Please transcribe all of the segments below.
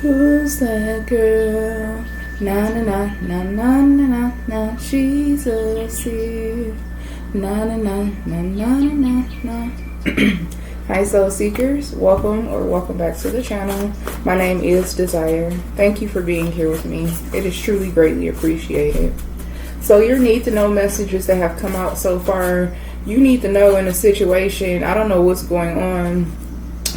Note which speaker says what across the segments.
Speaker 1: Who's that girl? Na na na na na na na na. She's a seer. Na na na na na na na. Hi soul seekers, welcome back to the channel. My name is Desire. Thank you for being here with me. It is truly greatly appreciated. So your need to know messages that have come out so far, you need to know in a situation, I don't know what's going on,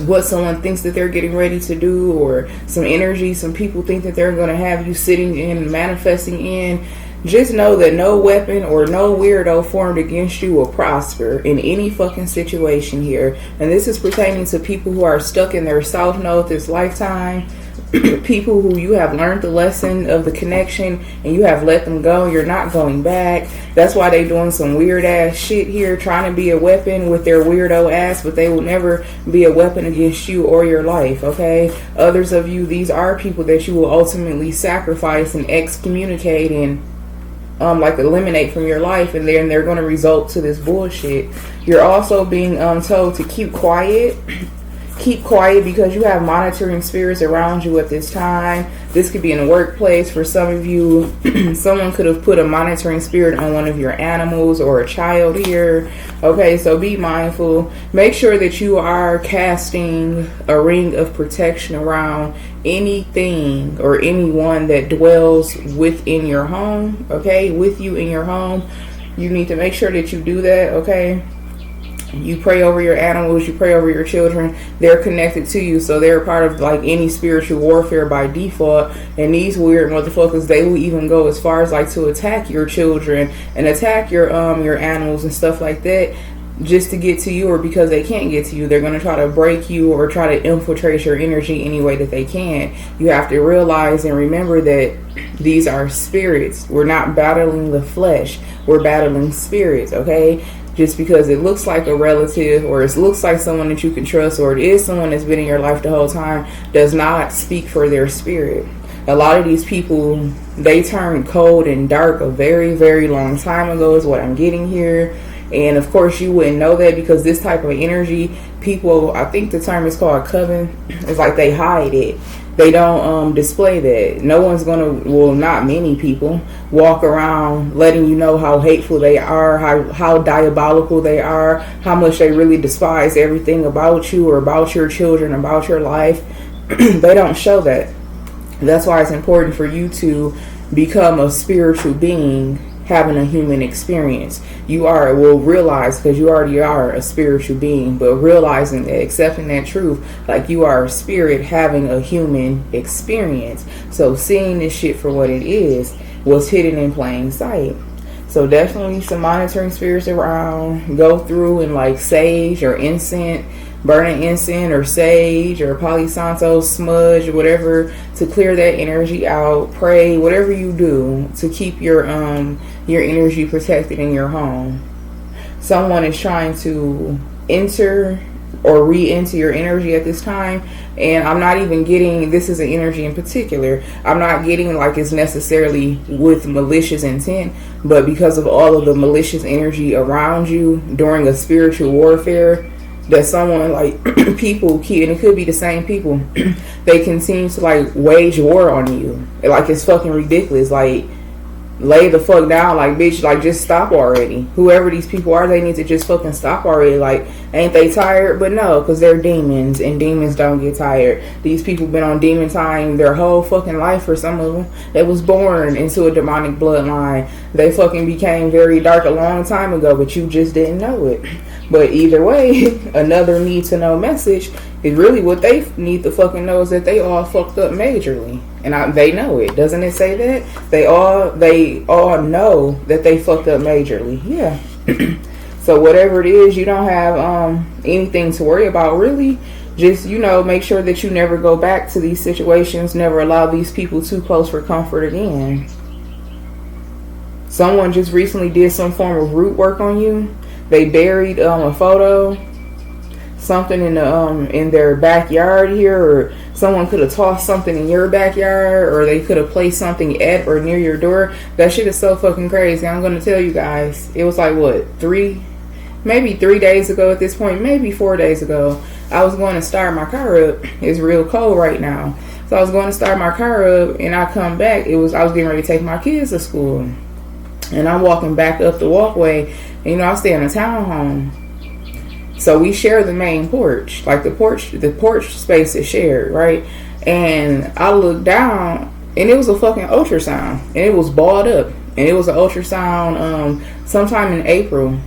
Speaker 1: what someone thinks that they're getting ready to do, or some energy some people think that they're going to have you sitting in, manifesting in. Just know that no weapon or no weirdo formed against you will prosper in any fucking situation here. And this is pertaining to people who are stuck in their south node this lifetime. People who you have learned the lesson of the connection and you have let them go. You're not going back. That's why they doing some weird ass shit here, trying to be a weapon with their weirdo ass, but they will never be a weapon against you or your life, okay? Others of you, these are people that you will ultimately sacrifice and excommunicate and like eliminate from your life, and then they're going to result to this bullshit. You're also being told to keep quiet. Keep quiet because you have monitoring spirits around you at this time. This could be in the workplace. For some of you, someone could have put a monitoring spirit on one of your animals or a child here. Okay, so be mindful. Make sure that you are casting a ring of protection around anything or anyone that dwells within your home. Okay, with you in your home. You need to make sure that you do that, okay? You pray over your animals, you pray over your children. They're connected to you, so they're part of like any spiritual warfare by default. And these weird motherfuckers, they will even go as far as like to attack your children and attack your animals and stuff like that, just to get to you, or because they can't get to you. They're going to try to break you or try to infiltrate your energy any way that they can. You have to realize and remember that these are spirits. We're not battling the flesh, we're battling spirits, okay? Just because it looks like a relative or it looks like someone that you can trust or it is someone that's been in your life the whole time does not speak for their spirit. A lot of these people, they turned cold and dark a very, very long time ago is what I'm getting here. And of course you wouldn't know that because this type of energy, people, I think the term is called coven. It's like they hide it. They don't display that. No one's gonna, well, not many people walk around letting you know how hateful they are, how diabolical they are, how much they really despise everything about you or about your children, about your life. They don't show that. That's why it's important for you to become a spiritual being having a human experience. You will realize, because you already are a spiritual being, but realizing that, accepting that truth, like you are a spirit having a human experience. So seeing this shit for what it is, what's hidden in plain sight. So definitely some monitoring spirits around. Go through and like sage or incense, burning incense or sage or Palo Santo smudge or whatever to clear that energy out. Pray, whatever you do to keep your energy protected in your home. Someone is trying to enter or re-enter your energy at this time, and I'm not even getting, this is an energy in particular, I'm not getting like it's necessarily with malicious intent, but because of all of the malicious energy around you during a spiritual warfare, that someone like people keep, and it could be the same people, they continue to like wage war on you. Like it's fucking ridiculous. Like lay the fuck down, like bitch, like just stop already. Whoever these people are, they need to just fucking stop already. Like, ain't they tired? But no, because they're demons and demons don't get tired. These people been on demon time their whole fucking life. For some of them, they was born into a demonic bloodline. They fucking became very dark a long time ago, but you just didn't know it. But either way, another need to know message is really what they need to fucking know is that they all fucked up majorly. And they know it. Doesn't it say that? They all know that they fucked up majorly. Yeah. So whatever it is, you don't have anything to worry about really. Just, make sure that you never go back to these situations. Never allow these people too close for comfort again. Someone just recently did some form of root work on you. They buried a photo, something in their backyard here, or someone could have tossed something in your backyard, or they could have placed something at or near your door. That shit is so fucking crazy. I'm gonna tell you guys, it was like what, maybe 3 days ago at this point, maybe 4 days ago. I was going to start my car up. It's real cold right now. So I was going to start my car up, and I come back. I was getting ready to take my kids to school, and I'm walking back up the walkway. And, I stay in a townhome, so we share the main porch. Like the porch space is shared, right? And I looked down, and it was a fucking ultrasound, and it was balled up, and it was an ultrasound sometime in April.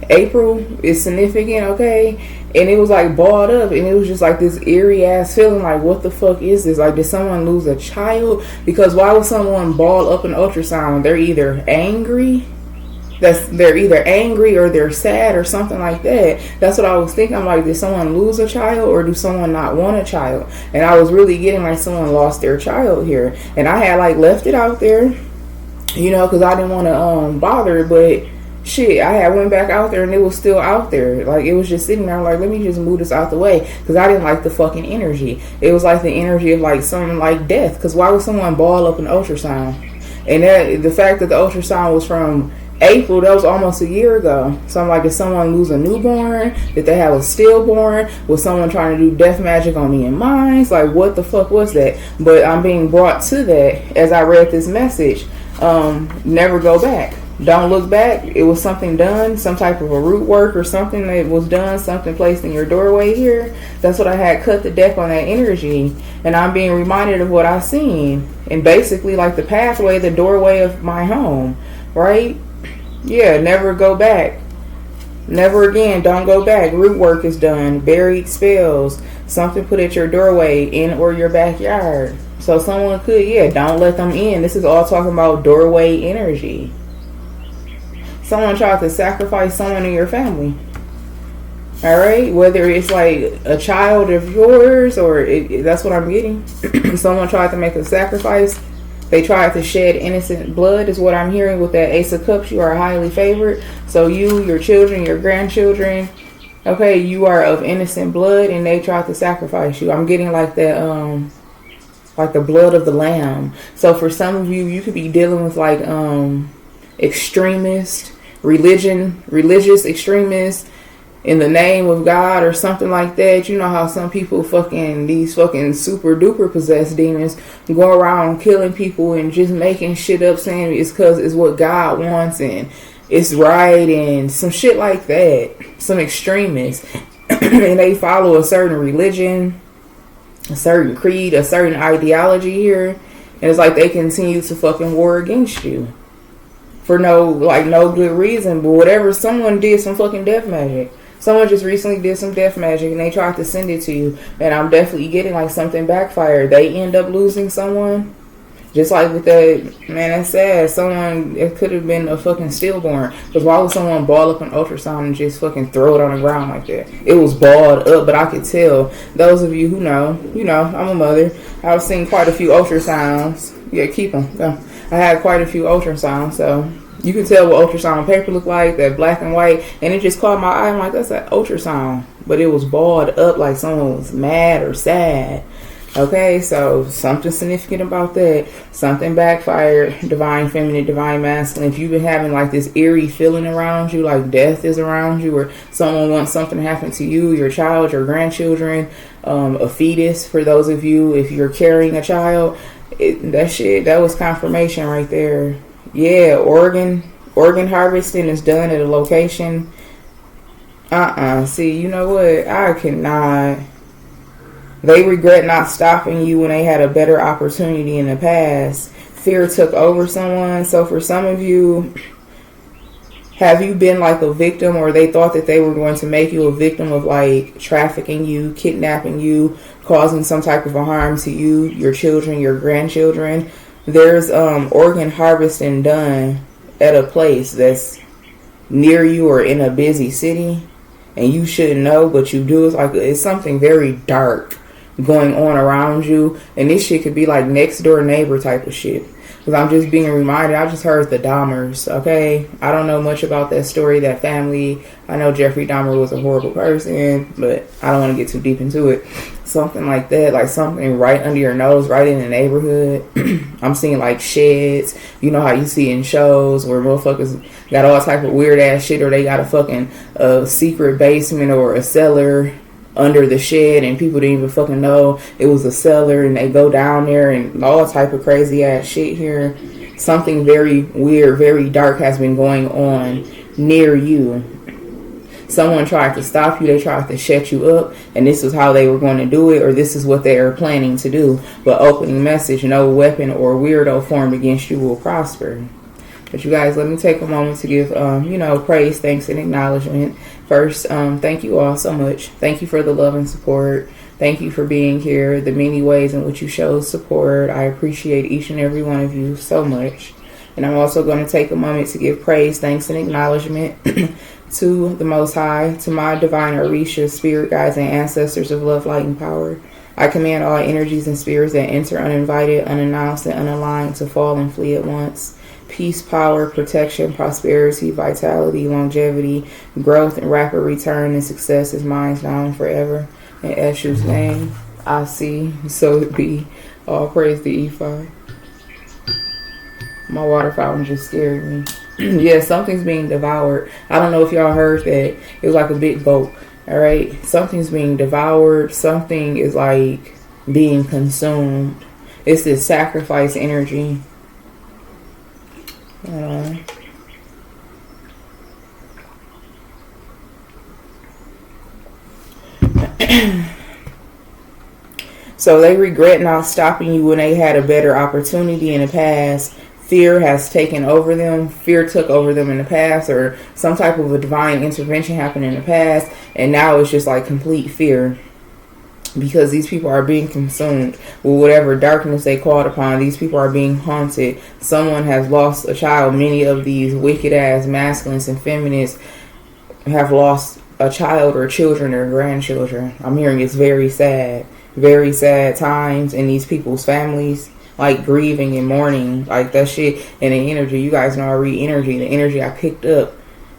Speaker 1: April is significant, okay? And it was like balled up, and it was just like this eerie ass feeling, like, what the fuck is this? Like, did someone lose a child? Because why would someone ball up an ultrasound? They're either angry. They're either angry or they're sad or something like that. That's what I was thinking. I'm like, did someone lose a child, or do someone not want a child? And I was really getting like someone lost their child here. And I had like left it out there, because I didn't want to bother it. But shit, I had went back out there, and it was still out there. Like, it was just sitting there. Like, let me just move this out the way, because I didn't like the fucking energy. It was like the energy of like something like death. Because why would someone ball up an ultrasound? And the fact that the ultrasound was from April, that was almost a year ago. So I'm like, did someone lose a newborn? Did they have a stillborn? Was someone trying to do death magic on me and mine? Like, what the fuck was that? But I'm being brought to that as I read this message. Never go back. Don't look back. It was something done, some type of a root work or something that was done, something placed in your doorway here. That's what I had cut the deck on, that energy. And I'm being reminded of what I seen. And basically like the pathway, the doorway of my home, right? Yeah, never go back. Never again. Don't go back. Root work is done. Buried spells. Something put at your doorway, in or your backyard. So someone could, don't let them in. This is all talking about doorway energy. Someone tried to sacrifice someone in your family. Alright? Whether it's like a child of yours, or that's what I'm getting. Someone tried to make a sacrifice. They tried to shed innocent blood, is what I'm hearing with that Ace of Cups. You are highly favored. So you, your children, your grandchildren, okay, you are of innocent blood, and they tried to sacrifice you. I'm getting like that, like the blood of the lamb. So for some of you, you could be dealing with like extremist, religious extremists in the name of God or something like that. You know how some people these fucking super duper possessed demons go around killing people and just making shit up, saying it's because it's what God wants and it's right and some shit like that. Some extremists. And they follow a certain religion, a certain creed, a certain ideology here. And it's like they continue to fucking war against you for no good reason. But whatever, someone did some fucking death magic. Someone just recently did some death magic and they tried to send it to you. And I'm definitely getting like something backfired. They end up losing someone. Just like with that, man, that's sad. Someone, it could have been a fucking stillborn. Because why would someone ball up an ultrasound and just fucking throw it on the ground like that? It was balled up, but I could tell. Those of you who know, I'm a mother. I've seen quite a few ultrasounds. Yeah, keep them. Go. I had quite a few ultrasounds, so you can tell what ultrasound paper looked like, that black and white, and it just caught my eye. I'm like, that's an ultrasound. But it was balled up like someone was mad or sad. Okay, so something significant about that. Something backfired. Divine feminine, divine masculine. If you've been having like this eerie feeling around you, like death is around you, or someone wants something to happen to you, your child, your grandchildren, a fetus, for those of you, if you're carrying a child, that was confirmation right there. Yeah, organ harvesting is done at a location. See, you know what? I cannot. They regret not stopping you when they had a better opportunity in the past. Fear took over someone. So for some of you, have you been like a victim, or they thought that they were going to make you a victim of like trafficking you, kidnapping you, causing some type of a harm to you, your children, your grandchildren? There's organ harvesting done at a place that's near you or in a busy city, and you shouldn't know, but you do. It's something very dark going on around you, and this shit could be like next door neighbor type of shit. Because I'm just being reminded, I just heard the Dahmers, okay? I don't know much about that story, that family. I know Jeffrey Dahmer was a horrible person, but I don't want to get too deep into it. Something like that, like something right under your nose, right in the neighborhood. I'm seeing like sheds. You know how you see in shows where motherfuckers got all type of weird ass shit, or they got a fucking secret basement or a cellar under the shed and people didn't even fucking know it was a cellar, and they go down there and all type of crazy ass shit here. Something very weird, very dark has been going on near you. Someone tried to stop you. They tried to shut you up, and this was how they were going to do it, or this is what they are planning to do. But opening message, no weapon or weirdo formed against you will prosper. But you guys, let me take a moment to give, praise, thanks, and acknowledgement. First, thank you all so much. Thank you for the love and support. Thank you for being here, the many ways in which you show support. I appreciate each and every one of you so much. And I'm also going to take a moment to give praise, thanks, and acknowledgement to the Most High, to my divine Orisha, spirit guides, and ancestors of love, light, and power. I command all energies and spirits that enter uninvited, unannounced, and unaligned to fall and flee at once. Peace, power, protection, prosperity, vitality, longevity, growth, and rapid return and success is mine now and forever. In Eshu's name, I see, so it be. All praise to E5. My water fountain just scared me. Yeah, something's being devoured. I don't know if y'all heard that. It was like a big boat. Alright? Something's being devoured. Something is like being consumed. It's this sacrifice energy. So they regret not stopping you when they had a better opportunity in the past. Fear has taken over them. Fear took over them in the past, or some type of a divine intervention happened in the past, and now it's just like complete fear, because these people are being consumed with whatever darkness they called upon. These people are being haunted. Someone has lost a child. Many of these wicked ass masculines and feminists have lost a child or children or grandchildren. I'm hearing it's very sad times in these people's families. Like grieving and mourning, like that shit. And the energy, you guys know I read energy. The energy I picked up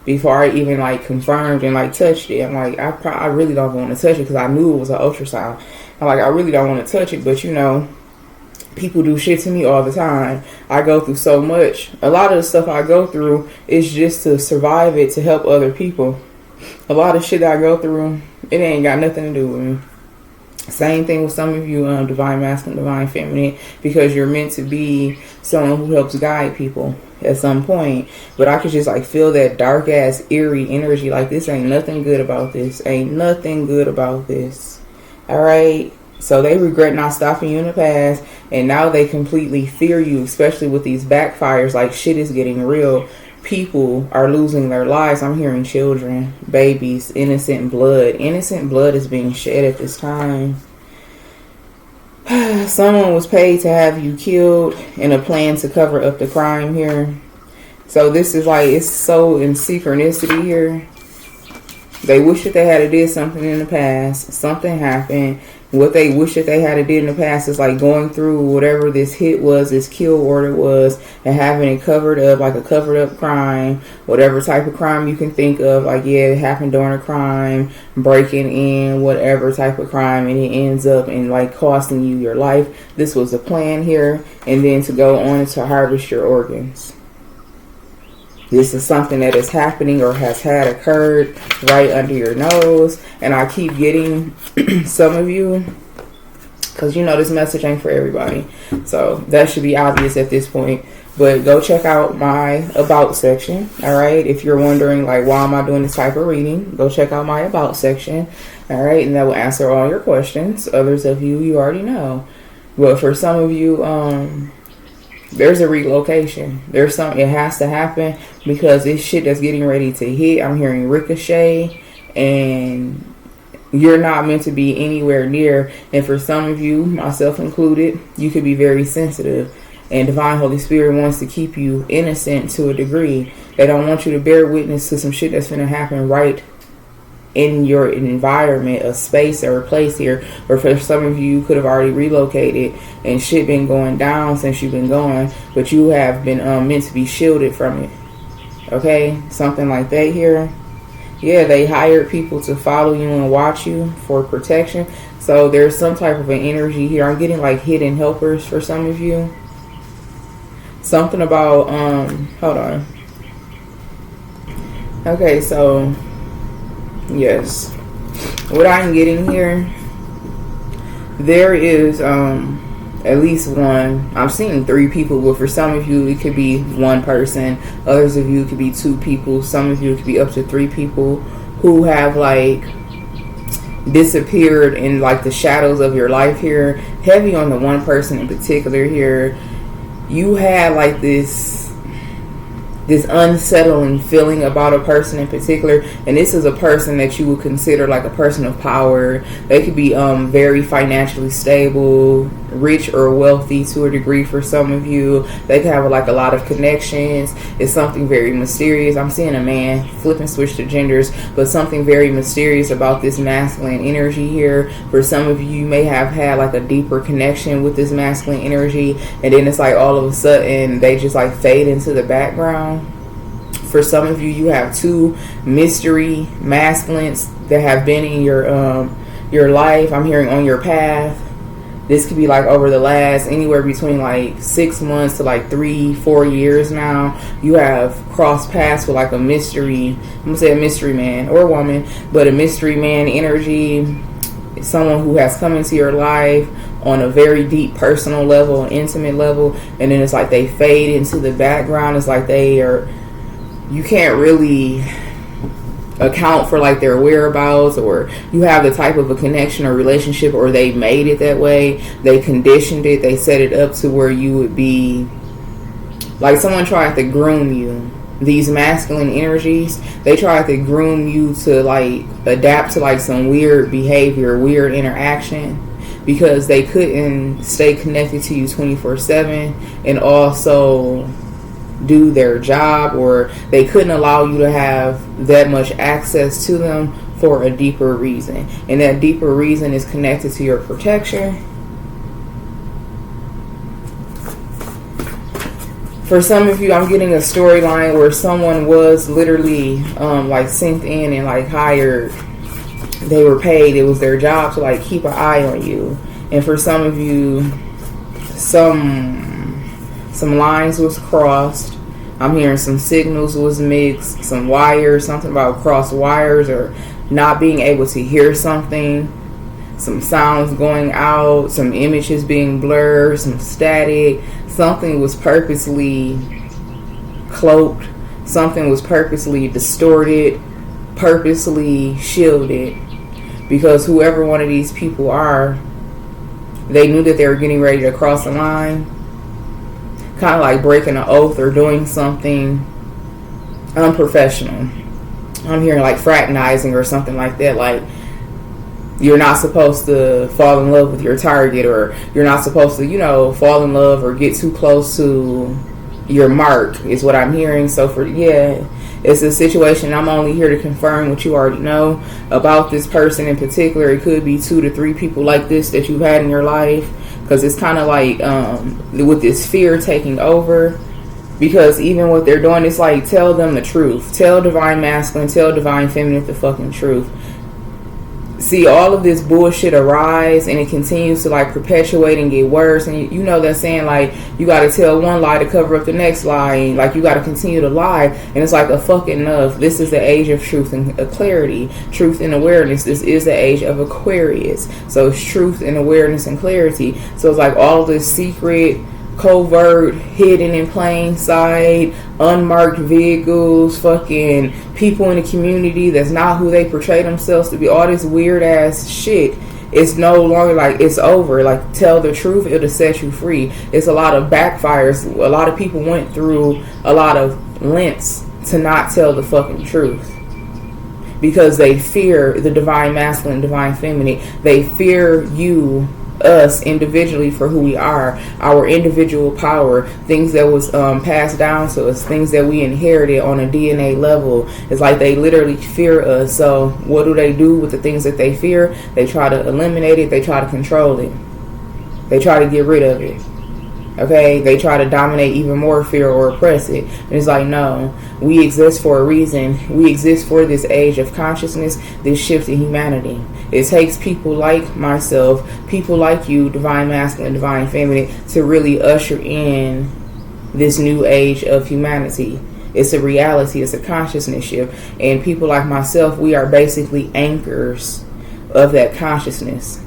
Speaker 1: before I even like confirmed and like touched it. I'm like, I really don't want to touch it, because I knew it was an ultrasound. I'm like, I really don't want to touch it, but people do shit to me all the time. I go through so much. A lot of the stuff I go through is just to survive it, to help other people. A lot of shit that I go through, it ain't got nothing to do with me. Same thing with some of you, divine masculine, divine feminine, because you're meant to be someone who helps guide people at some point. But I could just like feel that dark ass eerie energy, like this ain't nothing good about this. Ain't nothing good about this. Alright? So they regret not stopping you in the past, and now they completely fear you, especially with these backfires. Like shit is getting real. People are losing their lives. I'm hearing children, babies, innocent blood. Innocent blood is being shed at this time. Someone was paid to have you killed in a plan to cover up the crime here. So this is like, it's so in synchronicity here. They wish that they had did something in the past. Something happened. What they wish that they had did in the past is like going through whatever this hit was, this kill order was, and having it covered up, like a covered up crime, whatever type of crime you can think of. Like, yeah, it happened during a crime, breaking in, whatever type of crime, and it ends up in like costing you your life. This was the plan here, and then to go on to harvest your organs. This is something that is happening or has had occurred right under your nose. And I keep getting some of you, because this message ain't for everybody. So that should be obvious at this point. But go check out my about section. Alright. If you're wondering like, why am I doing this type of reading? Go check out my about section. Alright. And that will answer all your questions. Others of you already know. But for some of you, there's a relocation. It has to happen, because it's shit that's getting ready to hit. I'm hearing ricochet, and you're not meant to be anywhere near. And for some of you, myself included, you could be very sensitive, and Divine Holy Spirit wants to keep you innocent to a degree. They don't want you to bear witness to some shit that's going to happen right in your environment, a space or a place here. Or for some of you could have already relocated and shit been going down since you've been going, but you have been meant to be shielded from it. Okay, something like that here. Yeah, they hired people to follow you and watch you for protection. So there's some type of an energy here. I'm getting like hidden helpers for some of you. Something about hold on. Okay, so yes. what I'm getting here, there is at least one. I'm seeing 3 people, but for some of you it could be 1 person. Others of you it could be 2 people. Some of you it could be up to 3 people who have like disappeared in like the shadows of your life here. Heavy on the 1 person in particular here. You had like this unsettling feeling about a person in particular, and this is a person that you would consider like a person of power. They could be very financially stable, rich or wealthy to a degree for some of you. They could have like a lot of connections. It's something very mysterious. I'm seeing a man, flipping switch to genders, but something very mysterious about this masculine energy here. For some of you, you may have had like a deeper connection with this masculine energy, and then it's like all of a sudden they just like fade into the background. For some of you, you have 2 mystery masculines that have been in your life. I'm hearing on your path. This could be like over the last anywhere between like 6 months to like 3-4 years now. You have crossed paths with like a mystery, I'm gonna say a mystery man or woman, but a mystery man energy. Someone who has come into your life on a very deep personal level, an intimate level, and then it's like they fade into the background. It's like you can't really account for like their whereabouts, or you have the type of a connection or relationship, or they made it that way. They conditioned it. They set it up to where you would be like someone tried to groom you. These masculine energies, they try to groom you to like adapt to like some weird behavior, weird interaction, because they couldn't stay connected to you 24/7 and also do their job, or they couldn't allow you to have that much access to them for a deeper reason. And that deeper reason is connected to your protection. For some of you, I'm getting a storyline where someone was literally like sent in and like hired. They were paid. It was their job to like keep an eye on you. And for some of you, some lines was crossed. I'm hearing some signals was mixed, some wires, something about crossed wires or not being able to hear something, some sounds going out, some images being blurred, some static. Something was purposely cloaked. Something was purposely distorted, purposely shielded, because whoever one of these people are, they knew that they were getting ready to cross the line, kind of like breaking an oath or doing something unprofessional. I'm hearing like fraternizing or something like that, like you're not supposed to fall in love with your target, or you're not supposed to, fall in love or get too close to your mark is what I'm hearing. So it's a situation. I'm only here to confirm what you already know about this person in particular. It could be 2 to 3 people like this that you've had in your life, because it's kind of like with this fear taking over. Because even what they're doing, it's like, tell them the truth. Tell divine masculine, tell divine feminine the fucking truth. See, all of this bullshit arise, and it continues to like perpetuate and get worse. And you know that saying, like, you got to tell one lie to cover up the next lie, and like you got to continue to lie. And it's like a fucking enough. This is the age of truth and clarity, truth and awareness. This is the age of Aquarius. So it's truth and awareness and clarity. So it's like all this secret, covert, hidden in plain sight, unmarked vehicles, fucking people in the community that's not who they portray themselves to be, all this weird ass shit. It's no longer like it's over. Like, tell the truth, it'll set you free. It's a lot of backfires. A lot of people went through a lot of lengths to not tell the fucking truth, because they fear the divine masculine, divine feminine. They fear you, us individually, for who we are, our individual power, things that was passed down to us, things that we inherited on a DNA level. It's like they literally fear us. So what do they do with the things that they fear? They try to eliminate it. They try to control it. They try to get rid of it. Okay, they try to dominate even more fear or oppress it. And it's like, no, we exist for a reason. We exist for this age of consciousness, this shift in humanity. It takes people like myself, people like you, divine masculine, divine feminine, to really usher in this new age of humanity. It's a reality. It's a consciousness shift. And people like myself, we are basically anchors of that consciousness.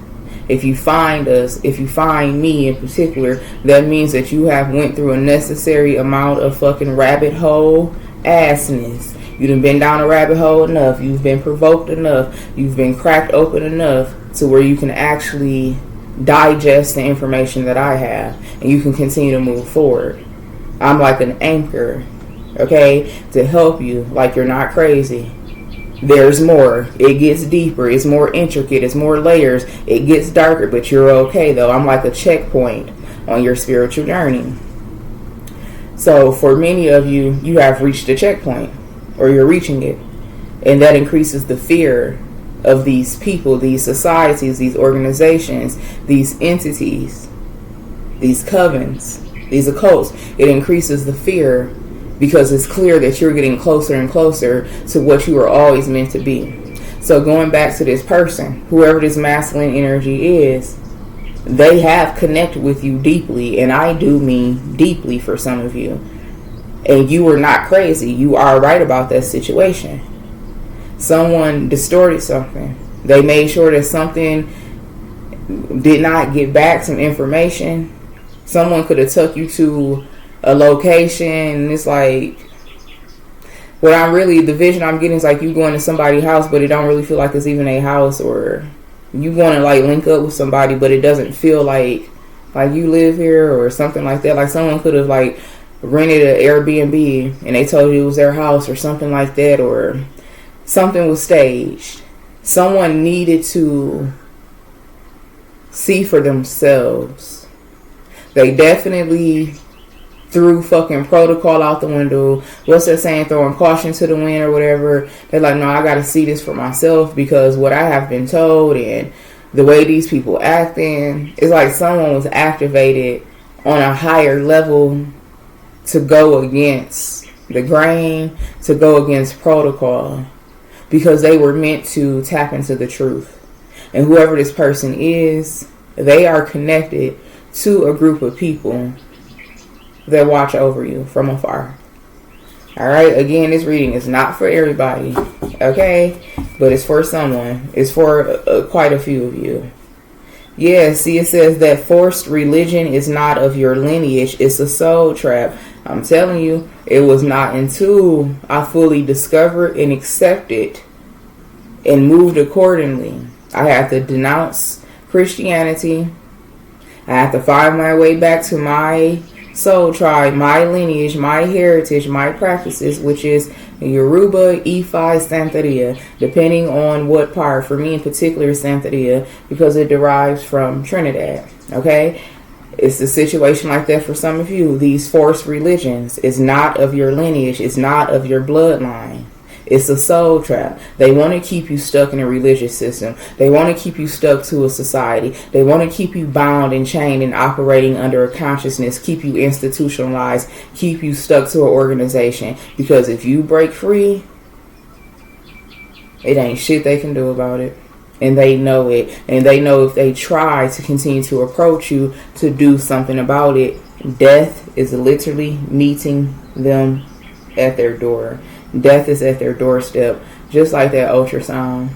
Speaker 1: If you find us, if you find me in particular, that means that you have went through a necessary amount of fucking rabbit hole assness. You done been down a rabbit hole enough. You've been provoked enough. You've been cracked open enough to where you can actually digest the information that I have, and you can continue to move forward. I'm like an anchor, okay, to help you. Like, you're not crazy. There's more. It gets deeper. It's more intricate. It's more layers. It gets darker, but you're okay, though. I'm like a checkpoint on your spiritual journey. So for many of you, you have reached a checkpoint, or you're reaching it. And that increases the fear of these people, these societies, these organizations, these entities, these covens, these occults. It increases the fear because it's clear that you're getting closer and closer to what you were always meant to be. So going back to this person, whoever this masculine energy is, they have connected with you deeply, and I do mean deeply for some of you. And you were not crazy. You are right about that situation. Someone distorted something. They made sure that something did not get back some information. Someone could have took you to a location, and it's like, the vision I'm getting is like you going to somebody's house, but it don't really feel like it's even a house, or you want to like link up with somebody, but it doesn't feel like you live here or something like that. Like someone could have like rented an Airbnb and they told you it was their house or something like that, or something was staged. Someone needed to see for themselves. They definitely threw fucking protocol out the window. What's that saying? Throwing caution to the wind or whatever. They're like, no, I got to see this for myself, because what I have been told and the way these people acting, it's like someone was activated on a higher level to go against the grain, to go against protocol, because they were meant to tap into the truth. And whoever this person is, they are connected to a group of people that watch over you from afar. Alright, again, this reading is not for everybody, okay? But it's for someone. It's for quite a few of you. Yeah, see, it says that forced religion is not of your lineage. It's a soul trap. I'm telling you, it was not until I fully discovered and accepted and moved accordingly. I had to denounce Christianity. I had to find my way back to my soul tribe, my lineage, my heritage, my practices, which is Yoruba, Ifa, Santeria, depending on what part. For me in particular, Santeria, because it derives from Trinidad. Okay, it's a situation like that for some of you. These forced religions is not of your lineage. It's not of your bloodline. It's a soul trap. They want to keep you stuck in a religious system. They want to keep you stuck to a society. They want to keep you bound and chained and operating under a consciousness, keep you institutionalized, keep you stuck to an organization. Because if you break free, it ain't shit they can do about it. And they know it. And they know if they try to continue to approach you to do something about it, death is literally meeting them at their door. Death is at their doorstep, just like that ultrasound.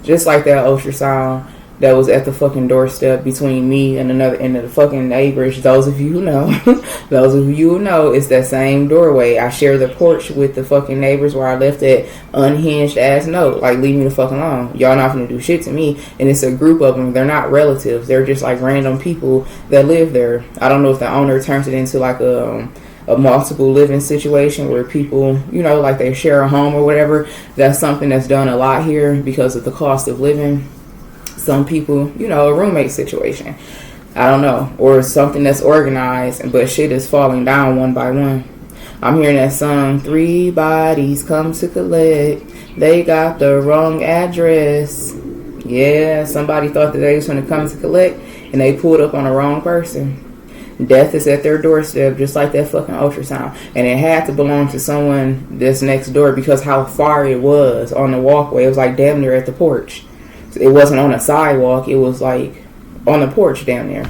Speaker 1: Just like that ultrasound that was at the fucking doorstep between me and another and the fucking neighbors. Those of you who know, it's that same doorway. I share the porch with the fucking neighbors where I left that unhinged ass note. Like, leave me the fuck alone. Y'all not gonna do shit to me. And it's a group of them. They're not relatives. They're just like random people that live there. I don't know if the owner turns it into like a multiple living situation where people, like they share a home or whatever. That's something that's done a lot here because of the cost of living. Some people, a roommate situation. I don't know. Or something that's organized, but shit is falling down one by one. I'm hearing that song, 3 bodies come to collect. They got the wrong address. Yeah, somebody thought that they was going to come to collect and they pulled up on the wrong person. Death is at their doorstep, just like that fucking ultrasound. And it had to belong to someone that's next door because how far it was on the walkway. It was like damn near at the porch. It wasn't on a sidewalk. It was like on the porch down there.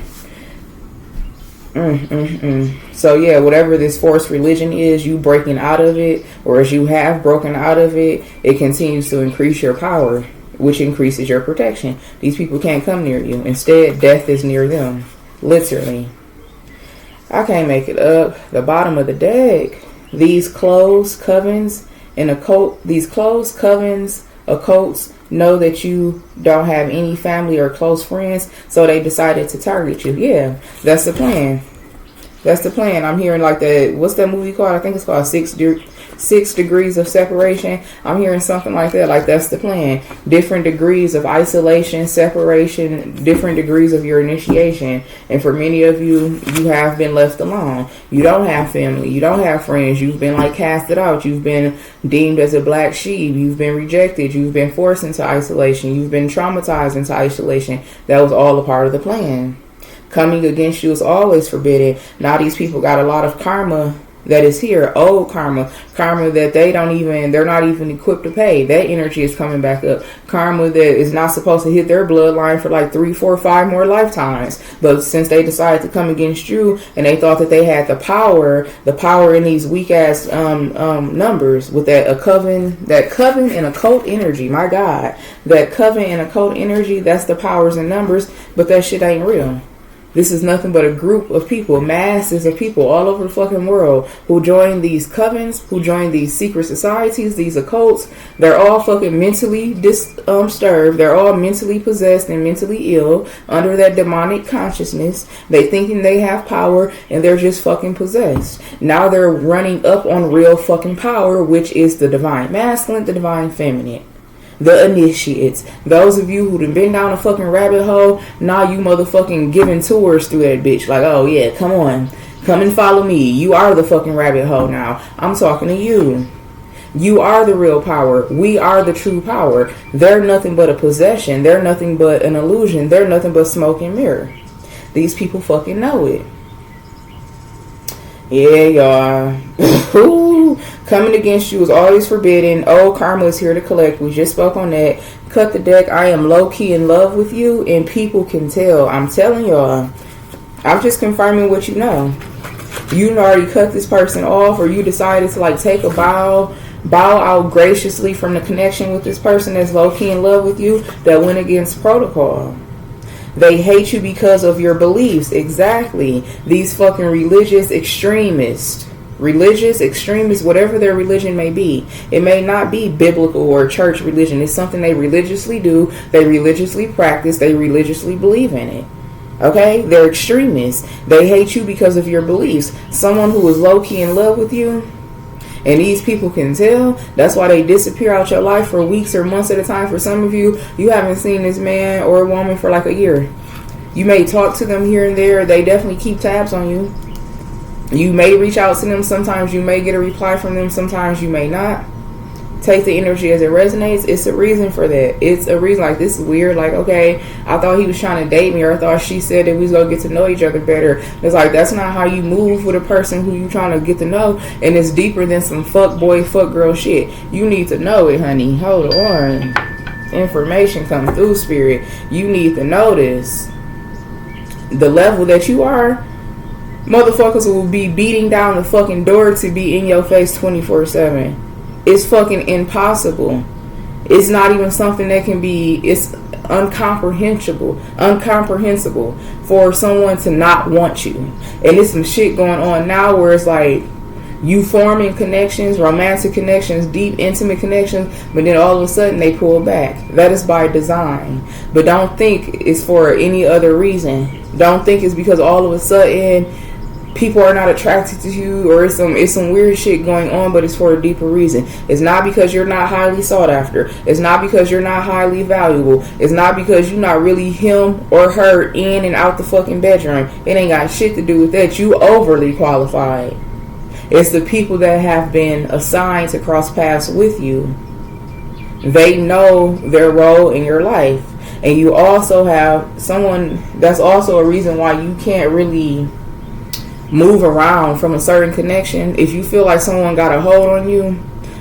Speaker 1: So yeah, whatever this forced religion is, you breaking out of it, or as you have broken out of it, it continues to increase your power. which increases your protection. These people can't come near you. Instead, death is near them. Literally. I can't make it up. The bottom of the deck. These closed covens and occults know that you don't have any family or close friends, so they decided to target you. Yeah, that's the plan. That's the plan. I'm hearing like that. What's that movie called? I think it's called 6 Degrees of Separation. I'm hearing something like that. Like that's the plan. Different degrees of isolation, separation, different degrees of your initiation. And for many of you, you have been left alone. You don't have family. You don't have friends. You've been like casted out. You've been deemed as a black sheep. You've been rejected. You've been forced into isolation. You've been traumatized into isolation. That was all a part of the plan. Coming against you is always forbidden. Now these people got a lot of karma that is here, old karma that they're not even equipped to pay. That energy is coming back up. Karma that is not supposed to hit their bloodline for like 3, 4, 5 more lifetimes. But since they decided to come against you and they thought that they had the power in these weak ass numbers with that coven and occult energy. My God, that coven and occult energy, that's the powers and numbers, but that shit ain't real. This is nothing but a group of people, masses of people all over the fucking world who join these covens, who join these secret societies, these occults. They're all fucking mentally disturbed. They're all mentally possessed and mentally ill under that demonic consciousness. They thinking they have power and they're just fucking possessed. Now they're running up on real fucking power, which is the divine masculine, the divine feminine. The initiates. Those of you who done been down a fucking rabbit hole, now you motherfucking giving tours through that bitch. Like, oh yeah, come on. Come and follow me. You are the fucking rabbit hole now. I'm talking to you. You are the real power. We are the true power. They're nothing but a possession. They're nothing but an illusion. They're nothing but smoke and mirror. These people fucking know it. Yeah, y'all. Coming against you is always forbidden. Oh, karma is here to collect. We just spoke on that. Cut the deck. I am low-key in love with you, and people can tell. I'm telling y'all. I'm just confirming what you know. You already cut this person off, or you decided to like take a bow out graciously from the connection with this person that's low-key in love with you that went against protocol. They hate you because of your beliefs. Exactly. These fucking religious extremists, whatever their religion may be. It may not be biblical or church religion. It's something they religiously do. They religiously practice. They religiously believe in it. Okay? They're extremists. They hate you because of your beliefs. Someone who is low-key in love with you, and these people can tell. That's why they disappear out your life for weeks or months at a time. For some of you, you haven't seen this man or woman for like a year. You may talk to them here and there. They definitely keep tabs on you. You may reach out to them. Sometimes you may get a reply from them. Sometimes you may not. Take the energy as it resonates. It's a reason for that. It's a reason. Like, this is weird. Like, okay, I thought he was trying to date me, or I thought she said that we was going to get to know each other better. It's like, that's not how you move with a person who you trying to get to know. And it's deeper than some fuck boy, fuck girl shit. You need to know it, honey. Hold on. Information come through, spirit. You need to know this. The level that you are, motherfuckers will be beating down the fucking door to be in your face 24/7. It's fucking impossible. It's not even something that can be, it's incomprehensible for someone to not want you. And there's some shit going on now where it's like you forming connections, romantic connections, deep, intimate connections, but then all of a sudden they pull back. That is by design. But don't think it's for any other reason. Don't think it's because all of a sudden people are not attracted to you, or it's some weird shit going on, but it's for a deeper reason. It's not because you're not highly sought after. It's not because you're not highly valuable. It's not because you're not really him or her in and out the fucking bedroom. It ain't got shit to do with that. You overly qualified. It's the people that have been assigned to cross paths with you. They know their role in your life. And you also have someone, that's also a reason why you can't really move around from a certain connection. If you feel like someone got a hold on you,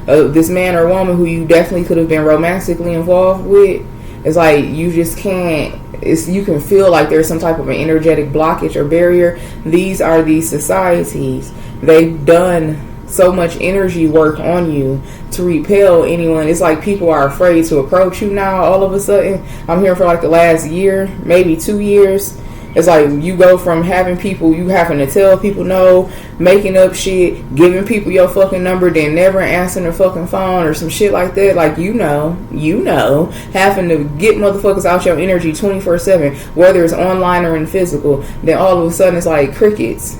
Speaker 1: this man or woman who you definitely could have been romantically involved with, it's like you just can't, you can feel like there's some type of an energetic blockage or barrier. These are these societies. They've done so much energy work on you to repel anyone. It's like people are afraid to approach you now all of a sudden. I'm here for like the last year, maybe 2 years. It's like you go from having people, you having to tell people no, making up shit, giving people your fucking number, then never answering the fucking phone or some shit like that. Like, you know, having to get motherfuckers out your energy 24/7, whether it's online or in physical. Then all of a sudden it's like crickets.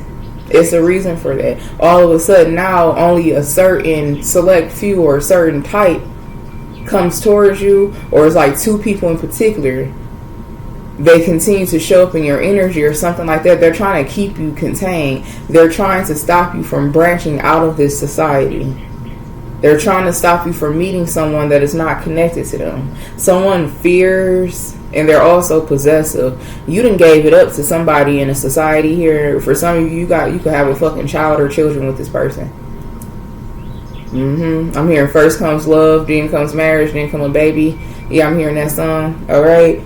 Speaker 1: It's a reason for that. All of a sudden now only a certain select few or a certain type comes towards you, or it's like 2 people in particular. They continue to show up in your energy or something like that. They're trying to keep you contained. They're trying to stop you from branching out of this society. They're trying to stop you from meeting someone that is not connected to them. Someone fears, and they're also possessive. You done gave it up to somebody in a society here. For some of you, you could have a fucking child or children with this person. I'm hearing first comes love, then comes marriage, then comes a baby. Yeah, I'm hearing that song. All right.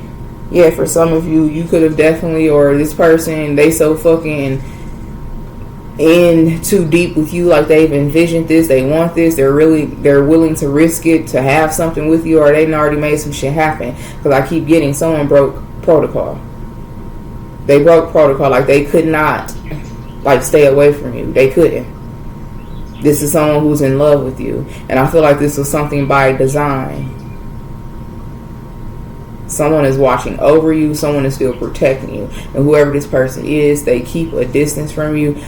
Speaker 1: Yeah, for some of you, you could have definitely, or this person, they so fucking in too deep with you, like they've envisioned this, they want this, they're willing to risk it to have something with you, or they've already made some shit happen. Because I keep getting someone broke protocol. They broke protocol, like they could not like stay away from you. They couldn't. This is someone who's in love with you, and I feel like this was something by design. Someone is watching over you. Someone is still protecting you. And whoever this person is, they keep a distance from you.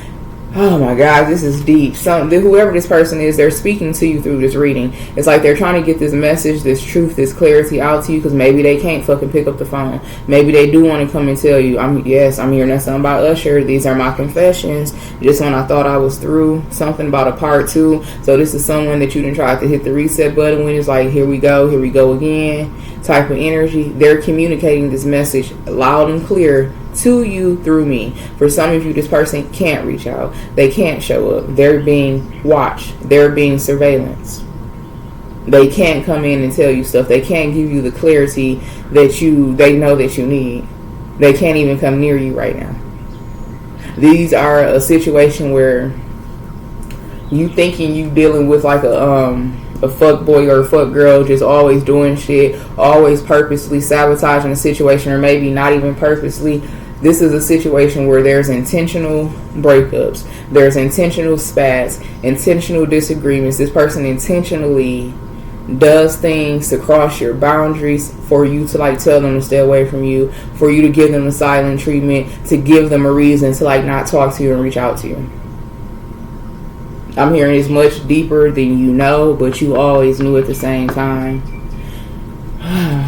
Speaker 1: Oh my God, this is deep. Whoever this person is, they're speaking to you through this reading. It's like they're trying to get this message, this truth, this clarity out to you, because maybe they can't fucking pick up the phone. Maybe they do want to come and tell you, I'm hearing that something about Usher. These are my confessions. Just when I thought I was through, something about a part 2. So this is someone that you didn't try to hit the reset button when it's like, here we go again type of energy. They're communicating this message loud and clear to you through me. For some of you, this person can't reach out. They can't show up. They're being watched. They're being surveillance. They can't come in and tell you stuff. They can't give you the clarity that they know that you need. They can't even come near you right now. These are a situation where you thinking you dealing with like a fuck boy or a fuck girl, just always doing shit, always purposely sabotaging the situation, or maybe not even purposely. This is a situation where there's intentional breakups, there's intentional spats, intentional disagreements. This person intentionally does things to cross your boundaries for you to like tell them to stay away from you, for you to give them the silent treatment, to give them a reason to like not talk to you and reach out to you. I'm hearing it's much deeper than you know, but you always knew at the same time.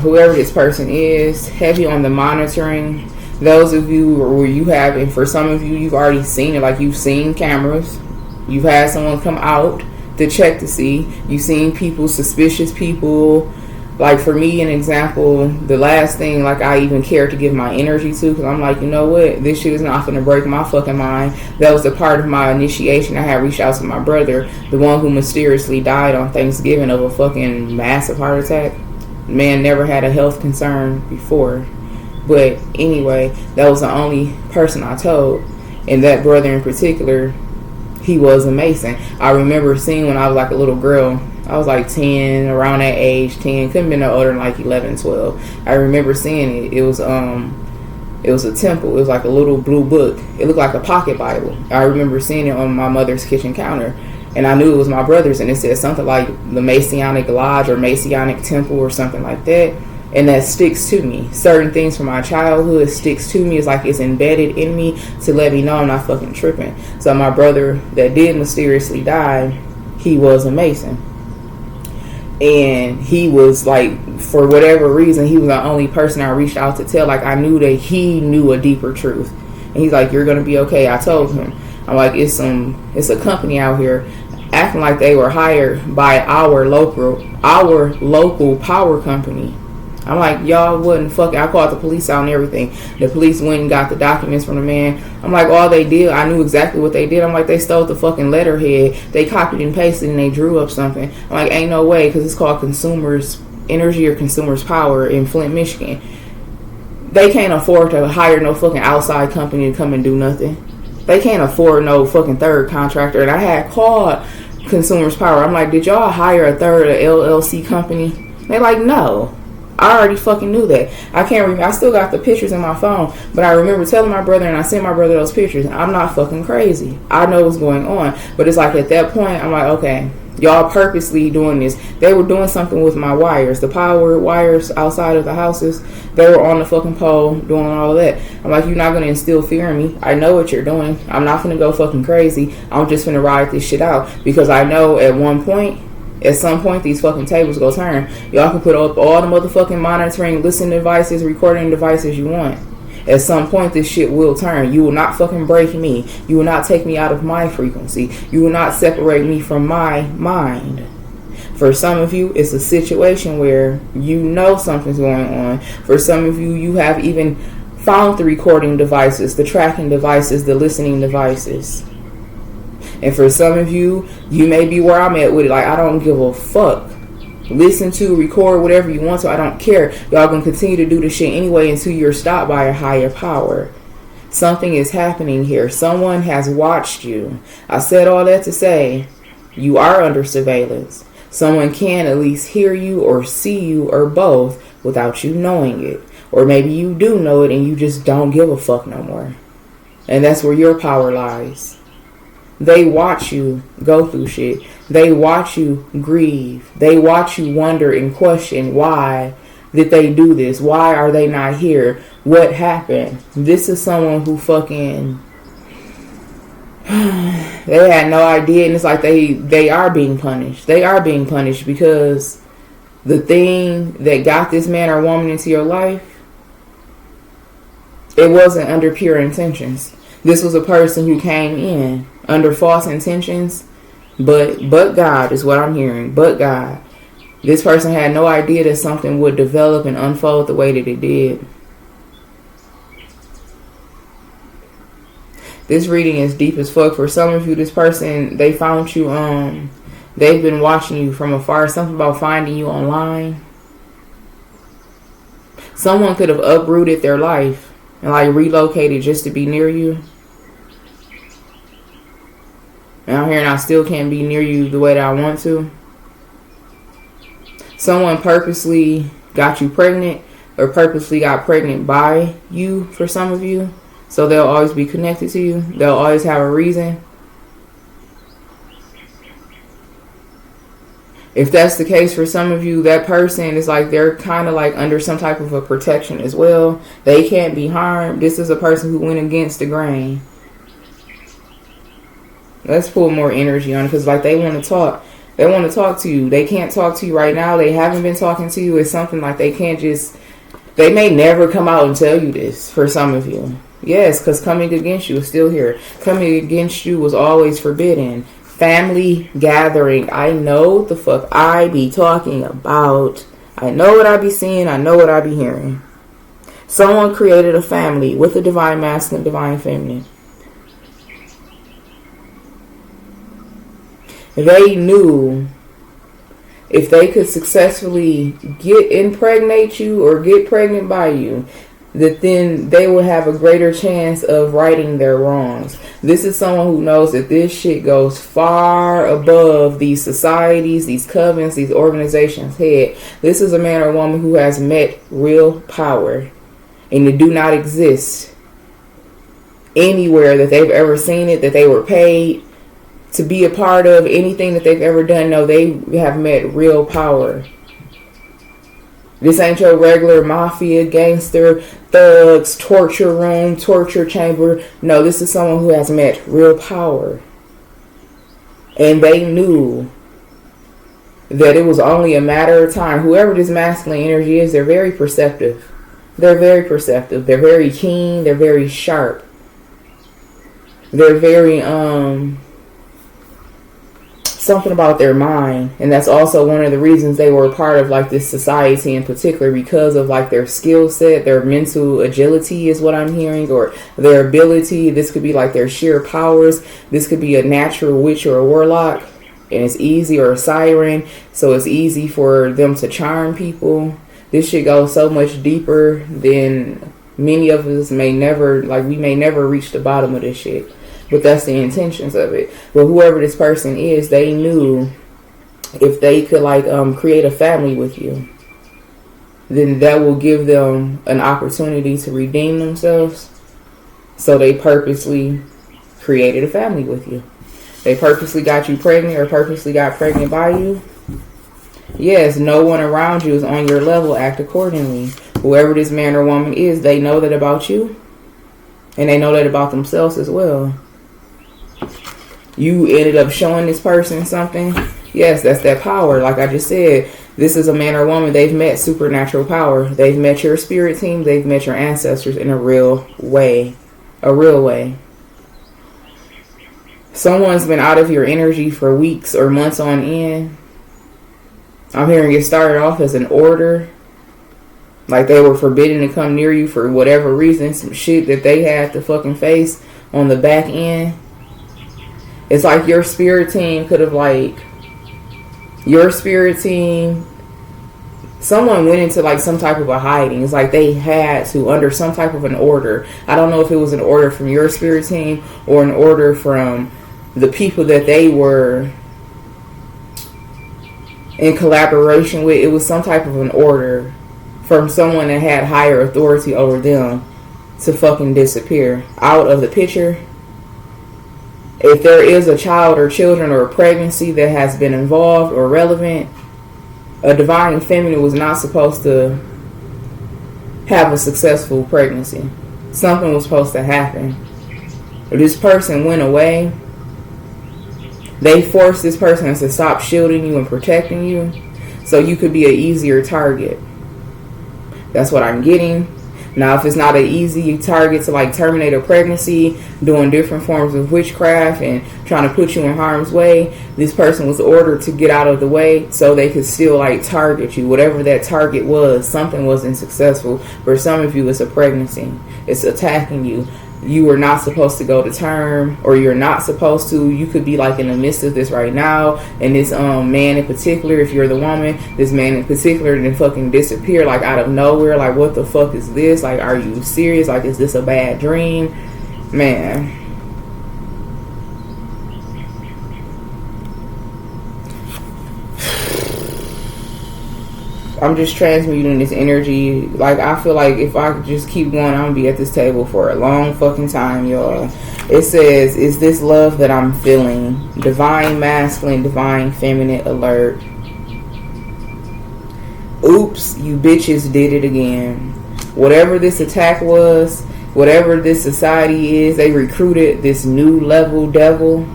Speaker 1: Whoever this person is, heavy on the monitoring. Those of you where you have, and for some of you, you've already seen it, like you've seen cameras. You've had someone come out to check to see. You've seen people, suspicious people. Like for me, an example, the last thing like I even cared to give my energy to, because I'm like, you know what, this shit is not going to break my fucking mind. That was a part of my initiation. I had reached out to my brother, the one who mysteriously died on Thanksgiving of a fucking massive heart attack. Man never had a health concern before. But anyway, that was the only person I told. And that brother in particular, he was a Mason. I remember seeing when I was like a little girl. I was like 10, around that age, 10. Couldn't be no older than like 11, 12. I remember seeing it. It was a temple. It was like a little blue book. It looked like a pocket Bible. I remember seeing it on my mother's kitchen counter. And I knew it was my brother's. And it said something like the Masonic Lodge or Masonic Temple or something like that. And that sticks to me. Certain things from my childhood sticks to me. It's like it's embedded in me to let me know I'm not fucking tripping. So my brother that did mysteriously die, he was a Mason. And he was like, for whatever reason, he was the only person I reached out to tell. Like I knew that he knew a deeper truth. And he's like, you're going to be okay. I told him. I'm like, it's a company out here acting like they were hired by our local power company. I'm like, y'all wouldn't fucking. I called the police out and everything. The police went and got the documents from the man. I'm like, all they did, I knew exactly what they did. I'm like, they stole the fucking letterhead. They copied and pasted and they drew up something. I'm like, ain't no way, because it's called Consumers Energy or Consumers Power in Flint, Michigan. They can't afford to hire no fucking outside company to come and do nothing. They can't afford no fucking third contractor. And I had called Consumers Power. I'm like, did y'all hire a third LLC company? They're like, no. I already fucking knew that. I can't remember. I still got the pictures in my phone, but I remember telling my brother, and I sent my brother those pictures. I'm not fucking crazy. I know what's going on. But it's like at that point, I'm like, okay, y'all purposely doing this. They were doing something with my wires, the power wires outside of the houses. They were on the fucking pole doing all of that. I'm like, you're not going to instill fear in me. I know what you're doing. I'm not going to go fucking crazy. I'm just going to ride this shit out, because I know at some point, these fucking tables go turn. Y'all can put up all the motherfucking monitoring, listening devices, recording devices you want. At some point, this shit will turn. You will not fucking break me. You will not take me out of my frequency. You will not separate me from my mind. For some of you, it's a situation where you know something's going on. For some of you, you have even found the recording devices, the tracking devices, the listening devices. And for some of you, you may be where I'm at with it. Like, I don't give a fuck. Listen to, record, whatever you want to. I don't care. Y'all gonna continue to do the shit anyway until you're stopped by a higher power. Something is happening here. Someone has watched you. I said all that to say you are under surveillance. Someone can at least hear you or see you or both without you knowing it. Or maybe you do know it and you just don't give a fuck no more. And that's where your power lies. They watch you go through shit. They watch you grieve. They watch you wonder and question, why did they do this? Why are they not here? What happened? This is someone who fucking they had no idea, and it's like they are being punished. They are being punished because the thing that got this man or woman into your life, it wasn't under pure intentions. This was a person who came in under false intentions, but God is what I'm hearing. But God. This person had no idea that something would develop and unfold the way that it did. This reading is deep as fuck. For some of you, this person, they found you, they've been watching you from afar. Something about finding you online. Someone could have uprooted their life and like relocated just to be near you. And I'm here and I still can't be near you the way that I want to. Someone purposely got you pregnant or purposely got pregnant by you for some of you. So they'll always be connected to you. They'll always have a reason. If that's the case for some of you, that person is like they're kind of like under some type of a protection as well. They can't be harmed. This is a person who went against the grain. Let's pull more energy on it because like they want to talk. They want to talk to you. They can't talk to you right now. They haven't been talking to you. It's something like they can't just... They may never come out and tell you this for some of you. Yes, because coming against you is still here. Coming against you was always forbidden. Family gathering. I know the fuck I be talking about. I know what I be seeing. I know what I be hearing. Someone created a family with a divine masculine, divine feminine. They knew if they could successfully impregnate you or get pregnant by you, that then they will have a greater chance of righting their wrongs. This is someone who knows that this shit goes far above these societies, these covens, these organizations' head. This is a man or woman who has met real power, and it do not exist anywhere that they've ever seen it, that they were paid to be a part of anything that they've ever done. No, they have met real power. This ain't your regular mafia, gangster, thugs, torture room, torture chamber. No, this is someone who has met real power. And they knew that it was only a matter of time. Whoever this masculine energy is, they're very perceptive. They're very perceptive. They're very keen. They're very sharp. They're very, something about their mind, and that's also one of the reasons they were a part of like this society in particular, because of like their skill set, their mental agility is what I'm hearing, or their ability. This could be like their sheer powers. This could be a natural witch or a warlock, and it's easy, or a siren, so it's easy for them to charm people. This shit goes so much deeper than many of us may never, like we may never reach the bottom of this shit. But that's the intentions of it. But whoever this person is, they knew if they could like create a family with you, then that will give them an opportunity to redeem themselves. So they purposely created a family with you. They purposely got you pregnant or purposely got pregnant by you. Yes, no one around you is on your level. Act accordingly. Whoever this man or woman is, they know that about you. And they know that about themselves as well. You ended up showing this person something. Yes, that's that power. Like I just said, this is a man or woman. They've met supernatural power. They've met your spirit team. They've met your ancestors in a real way. A real way. Someone's been out of your energy for weeks or months on end. I'm hearing it started off as an order. Like they were forbidden to come near you for whatever reason. Some shit that they had to fucking face on the back end. It's like your spirit team could have like... Your spirit team... Someone went into like some type of a hiding. It's like they had to, under some type of an order. I don't know if it was an order from your spirit team or an order from the people that they were in collaboration with. It was some type of an order from someone that had higher authority over them to fucking disappear out of the picture. If there is a child or children or a pregnancy that has been involved or relevant, a divine feminine was not supposed to have a successful pregnancy. Something was supposed to happen. If this person went away, they forced this person to stop shielding you and protecting you so you could be an easier target. That's what I'm getting. Now, if it's not an easy target to like terminate a pregnancy, doing different forms of witchcraft and trying to put you in harm's way, this person was ordered to get out of the way so they could still like target you. Whatever that target was, something wasn't successful. For some of you, it's a pregnancy. It's attacking you. You were not supposed to go to term, or you're not supposed to. You could be like in the midst of this right now, and this man in particular, if you're the woman, this man in particular then fucking disappear like out of nowhere. Like, what the fuck is this? Like, are you serious? Like, is this a bad dream? Man. I'm just transmuting this energy. Like, I feel like if I could just keep going, I'm gonna be at this table for a long fucking time, y'all. It says, is this love that I'm feeling? Divine masculine, divine feminine alert. Oops, you bitches did it again. Whatever this attack was, whatever this society is, they recruited this new level devil.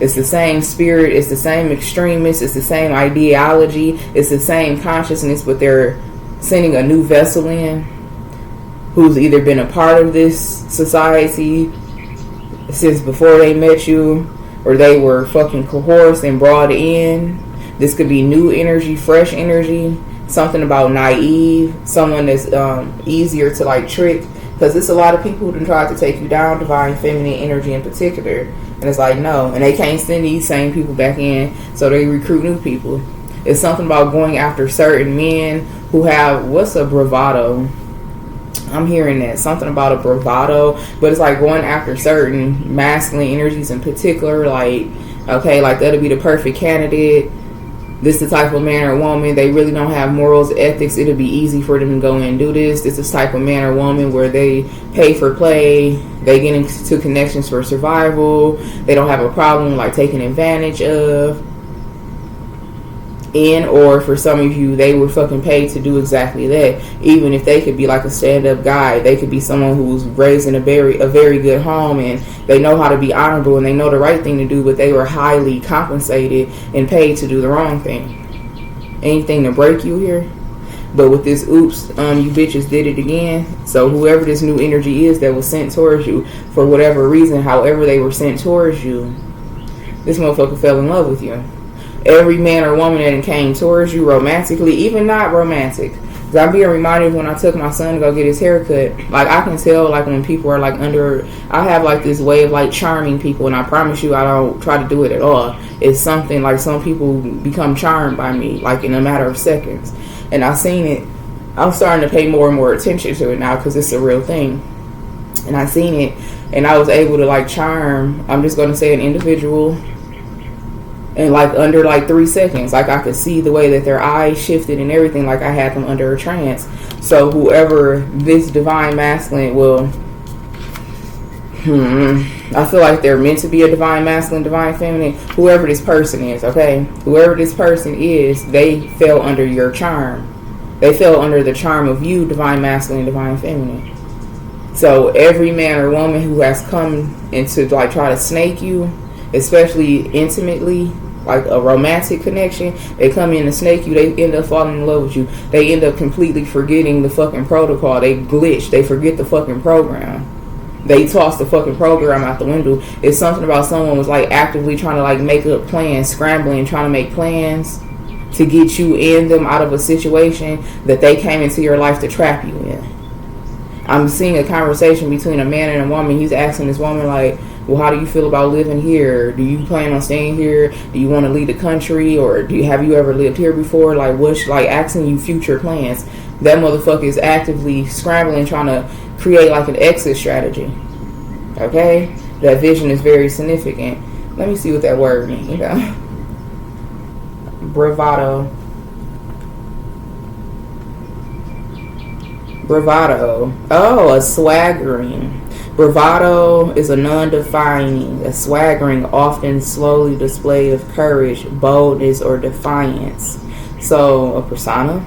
Speaker 1: It's the same spirit, it's the same extremists, it's the same ideology, it's the same consciousness, but they're sending a new vessel in who's either been a part of this society since before they met you, or they were fucking coerced and brought in. This could be new energy, fresh energy, something about naive, someone that's easier to like trick, because there's a lot of people who try to take you down, divine feminine energy in particular. And it's like, no. And they can't send these same people back in, so they recruit new people. It's something about going after certain men who have, what's a bravado? I'm hearing that. Something about a bravado. But it's like going after certain masculine energies in particular. Like, okay, like that'll be the perfect candidate. This is the type of man or woman, they really don't have morals, ethics. It'll be easy for them to go in and do this. This is the type of man or woman where they pay for play. They get into connections for survival. They don't have a problem like taking advantage of. Or for some of you, they were fucking paid to do exactly that. Even if they could be like a stand-up guy, they could be someone who was raised in a very good home, and they know how to be honorable and they know the right thing to do, but they were highly compensated and paid to do the wrong thing. Anything to break you here. But with this oops, you bitches did it again. So whoever this new energy is that was sent towards you, for whatever reason, however they were sent towards you, this motherfucker fell in love with you. Every man or woman that came towards you romantically, even not romantic. Because I'm being reminded when I took my son to go get his haircut. Like, I can tell, like, when people are, like, I have, like, this way of, like, charming people. And I promise you, I don't try to do it at all. It's something, like, some people become charmed by me, like, in a matter of seconds. And I've seen it. I'm starting to pay more and more attention to it now because it's a real thing. And I've seen it and I was able to like charm, I'm just going to say, an individual, and like under like 3 seconds, like I could see the way that their eyes shifted and everything, like I had them under a trance. So whoever this divine masculine will, I feel like they're meant to be a divine masculine, divine feminine. Whoever this person is, okay? Whoever this person is, they fell under your charm. They fell under the charm of you, divine masculine, divine feminine. So every man or woman who has come into like try to snake you, especially intimately, like a romantic connection, they come in to snake you, they end up falling in love with you. They end up completely forgetting the fucking protocol. They glitch. They forget the fucking program. They toss the fucking program out the window. It's something about someone was like actively trying to like make up plans, scrambling, trying to make plans to get you in them out of a situation that they came into your life to trap you in. I'm seeing a conversation between a man and a woman. He's asking this woman like, well, how do you feel about living here? Do you plan on staying here? Do you want to leave the country? Or have you ever lived here before? Like, what's like asking you future plans. That motherfucker is actively scrambling, trying to create like an exit strategy. Okay? That vision is very significant. Let me see what that word means. You know? Bravado. Oh, a swaggering. Bravado is a non-defining, a swaggering, often slowly display of courage, boldness, or defiance. So, a persona,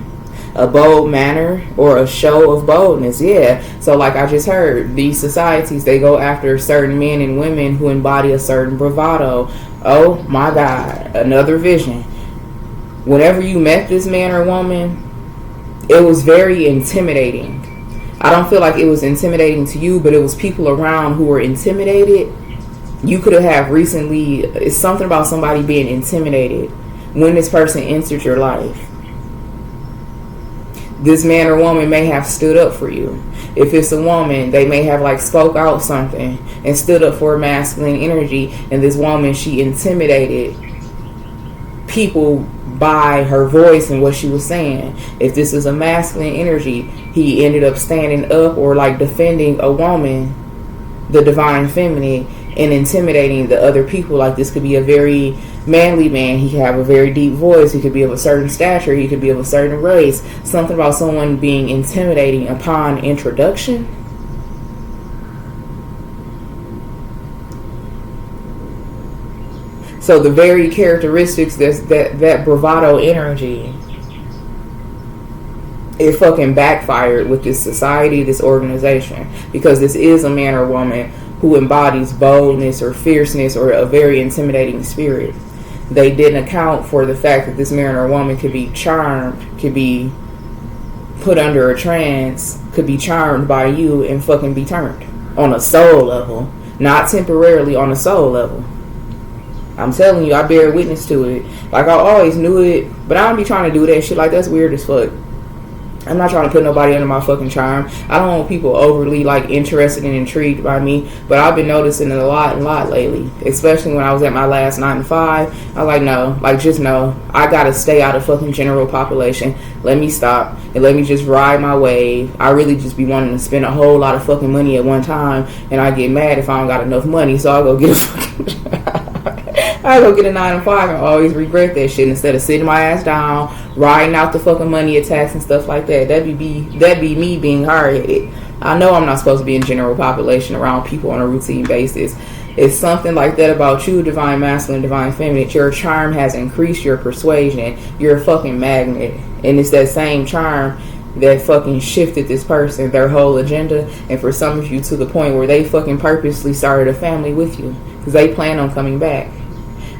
Speaker 1: a bold manner, or a show of boldness. Yeah. So, like I just heard, these societies, they go after certain men and women who embody a certain bravado. Oh my God, another vision. Whenever you met this man or woman, it was very intimidating. I don't feel like it was intimidating to you, but it was people around who were intimidated. You could have recently, it's something about somebody being intimidated when this person entered your life. This man or woman may have stood up for you. If it's a woman, they may have like spoke out something and stood up for masculine energy. And this woman, she intimidated people by her voice and what she was saying. If this is a masculine energy, he ended up standing up or like defending a woman, the divine feminine, and intimidating the other people. Like this could be a very manly man. He could have a very deep voice. He could be of a certain stature. He could be of a certain race. Something about someone being intimidating upon introduction. So the very characteristics that bravado energy, it fucking backfired with this society, this organization, because this is a man or woman who embodies boldness or fierceness or a very intimidating spirit. They didn't account for the fact that this man or woman could be charmed, could be put under a trance, could be charmed by you and fucking be turned on a soul level, not temporarily, on a soul level. I'm telling you, I bear witness to it. Like, I always knew it, but I don't be trying to do that shit. Like, that's weird as fuck. I'm not trying to put nobody under my fucking charm. I don't want people overly, like, interested and intrigued by me, but I've been noticing it a lot lately, especially when I was at my last 9 to 5. I was like, no, like, just no. I gotta stay out of fucking general population. Let me stop and let me just ride my wave. I really just be wanting to spend a whole lot of fucking money at one time, and I get mad if I don't got enough money, so I'll go get a fucking I go get a 9 to 5 and always regret that shit instead of sitting my ass down, riding out the fucking money attacks and stuff like that. That'd be me being hard-headed. I know I'm not supposed to be in general population around people on a routine basis. It's something like that about you, divine masculine, divine feminine. Your charm has increased your persuasion. You're a fucking magnet. And it's that same charm that fucking shifted this person, their whole agenda, and for some of you to the point where they fucking purposely started a family with you because they plan on coming back.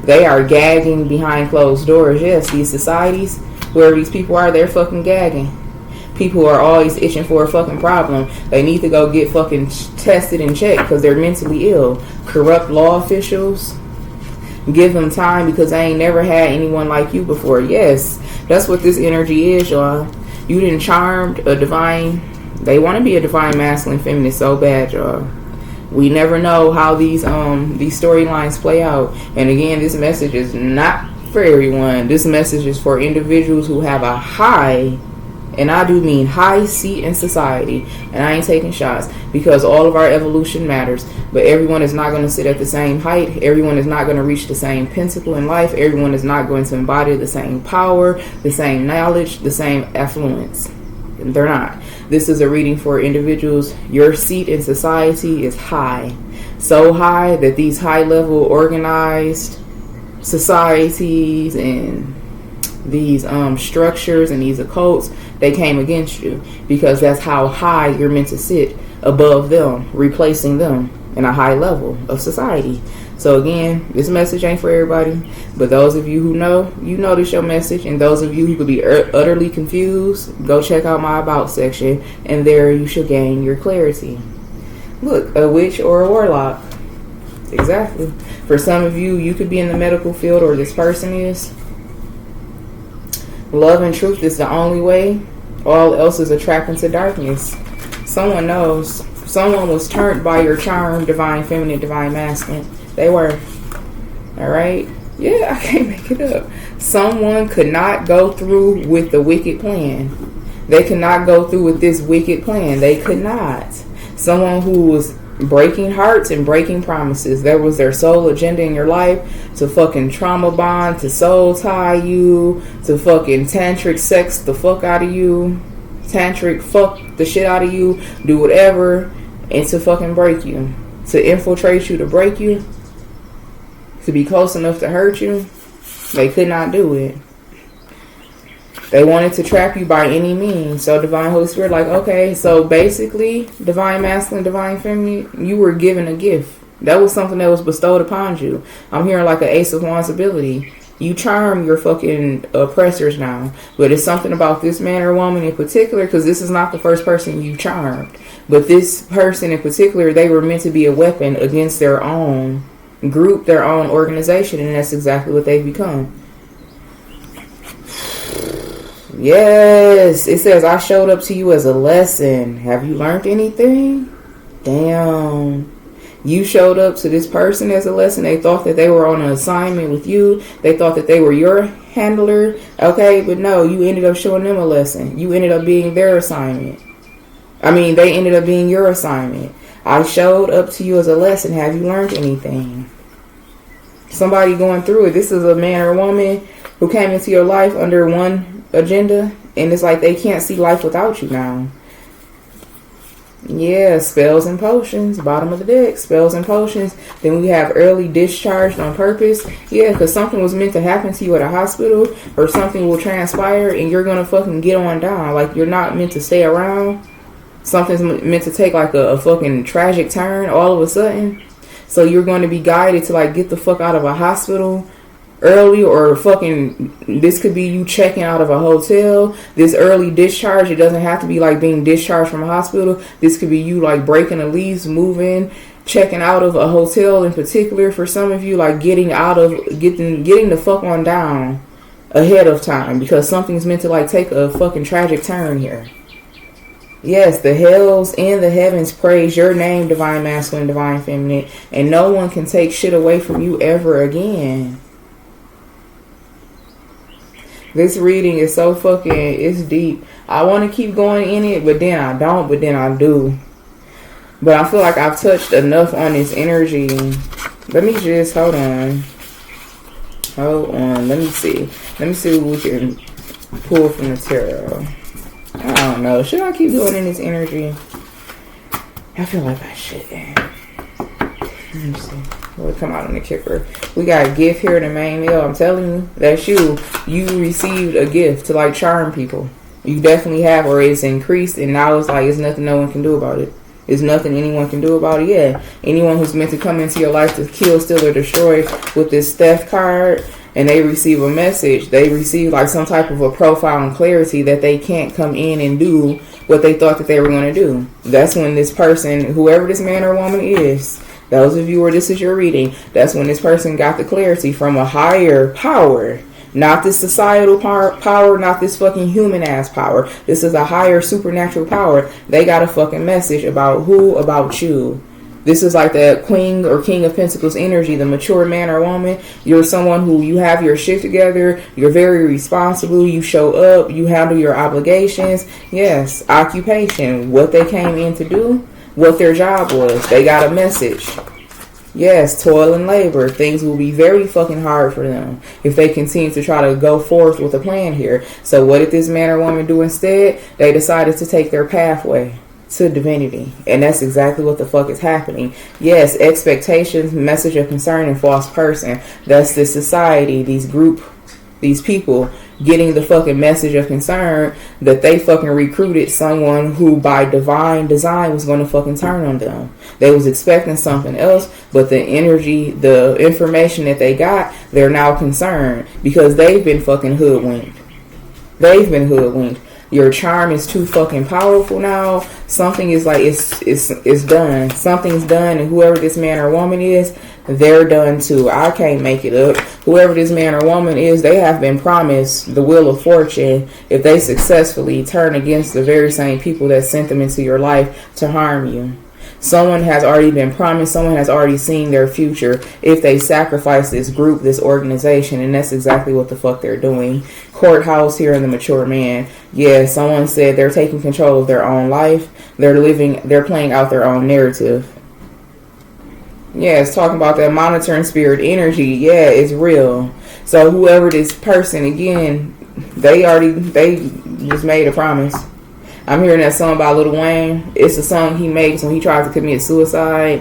Speaker 1: They are gagging behind closed doors. Yes, these societies, wherever these people are, they're fucking gagging. People are always itching for a fucking problem. They need to go get fucking tested and checked because they're mentally ill. Corrupt law officials, give them time because they ain't never had anyone like you before. Yes, that's what this energy is, y'all. You done charmed a divine. They want to be a divine masculine feminine so bad, y'all. We never know how these storylines play out. And again, this message is not for everyone. This message is for individuals who have a high And I do mean high seat in society. And I ain't taking shots, because all of our evolution matters. But everyone is not going to sit at the same height. Everyone is not going to reach the same pinnacle in life. Everyone is not going to embody the same power, the same knowledge, the same affluence. They're not. This is a reading for individuals. Your seat in society is high. So high that these high-level organized societies and these structures and these occults, they came against you, because that's how high you're meant to sit, above them, replacing them in a high level of society. So again, this message ain't for everybody, but those of you who know, you know this your message, and those of you who could be utterly confused, go check out my about section, and there you should gain your clarity. Look, a witch or a warlock. Exactly. For some of you, you could be in the medical field, or this person is. Love and truth is the only way. All else is a trap into darkness. Someone knows. Someone was turned by your charm, divine feminine, divine masculine. They were. Alright? Yeah, I can't make it up. Someone could not go through with the wicked plan. They could not go through with this wicked plan. They could not. Someone who was breaking hearts and breaking promises. That was their sole agenda in your life. To fucking trauma bond, to soul tie you, to fucking tantric sex the fuck out of you. Tantric fuck the shit out of you. Do whatever. And to fucking break you. To infiltrate you, to break you. To be close enough to hurt you. They could not do it. They wanted to trap you by any means. So Divine Holy Spirit, like, okay, so basically, Divine Masculine, Divine Feminine, you were given a gift. That was something that was bestowed upon you. I'm hearing like an Ace of Wands ability. You charm your fucking oppressors now. But it's something about this man or woman in particular, because this is not the first person you charmed. But this person in particular, they were meant to be a weapon against their own group, their own organization, and that's exactly what they've become. Yes, it says, I showed up to you as a lesson. Have you learned anything? Damn. You showed up to this person as a lesson. They thought that they were on an assignment with you. They thought that they were your handler. Okay, but no, you ended up showing them a lesson. You ended up being their assignment. I mean, they ended up being your assignment. I showed up to you as a lesson. Have you learned anything? Somebody going through it. This is a man or woman who came into your life under one agenda, and it's like they can't see life without you now. Yeah, spells and potions, bottom of the deck, spells and potions. Then we have early discharged on purpose. Yeah, because something was meant to happen to you at a hospital, or something will transpire and you're gonna fucking get on down. Like, you're not meant to stay around. Something's meant to take like a fucking tragic turn all of a sudden. So you're going to be guided to like get the fuck out of a hospital early, or fucking, this could be you checking out of a hotel. This early discharge, it doesn't have to be like being discharged from a hospital. This could be you like breaking a lease, moving, checking out of a hotel in particular. For some of you, like getting the fuck on down ahead of time, because something's meant to like take a fucking tragic turn here. Yes, the hells and the heavens praise your name, Divine Masculine, Divine Feminine, and no one can take shit away from you ever again. This reading is so fucking, it's deep. I want to keep going in it, but then I don't, but then I do. But I feel like I've touched enough on this energy. Let me just, hold on. Let me see what we can pull from the tarot. I don't know. Should I keep going in this energy? I feel like I should. Let me see. We'll come out on the kipper. We got a gift here in the main mail. I'm telling you, that's you. You received a gift to like charm people. You definitely have, or it's increased, and now it's like it's nothing no one can do about it. It's nothing anyone can do about it. Yeah, anyone who's meant to come into your life to kill, steal, or destroy with this theft card, and they receive a message, they receive like some type of a profile and clarity that they can't come in and do what they thought that they were going to do. That's when this person, whoever this man or woman is, those of you where this is your reading, that's when this person got the clarity from a higher power. Not this societal power, not this fucking human ass power. This is a higher supernatural power. They got a fucking message about who? About you. This is like the Queen or King of Pentacles energy, the mature man or woman. You're someone who you have your shit together. You're very responsible. You show up. You handle your obligations. Yes, occupation, what they came in to do, what their job was. They got a message. Yes, toil and labor. Things will be very fucking hard for them if they continue to try to go forth with a plan here. So what did this man or woman do instead? They decided to take their pathway to divinity, and that's exactly what the fuck is happening. Yes, expectations, message of concern, and false person. That's the society, these people getting the fucking message of concern that they fucking recruited someone who by divine design was going to fucking turn on them. They was expecting something else, but the energy, the information that they got, they're now concerned because they've been fucking hoodwinked. They've been hoodwinked. Your charm is too fucking powerful now. Something is like, it's done. Something's done, and whoever this man or woman is, they're done too. I can't make it up. Whoever this man or woman is, they have been promised the wheel of fortune if they successfully turn against the very same people that sent them into your life to harm you. Someone has already been promised, someone has already seen their future if they sacrifice this group, this organization, and that's exactly what the fuck they're doing. Courthouse here in the mature man. Yeah, someone said they're taking control of their own life. They're playing out their own narrative. Yeah, it's talking about that monitoring spirit energy. Yeah, it's real. So whoever this person, again, they just made a promise. I'm hearing that song by Lil Wayne. It's a song he makes when he tries to commit suicide.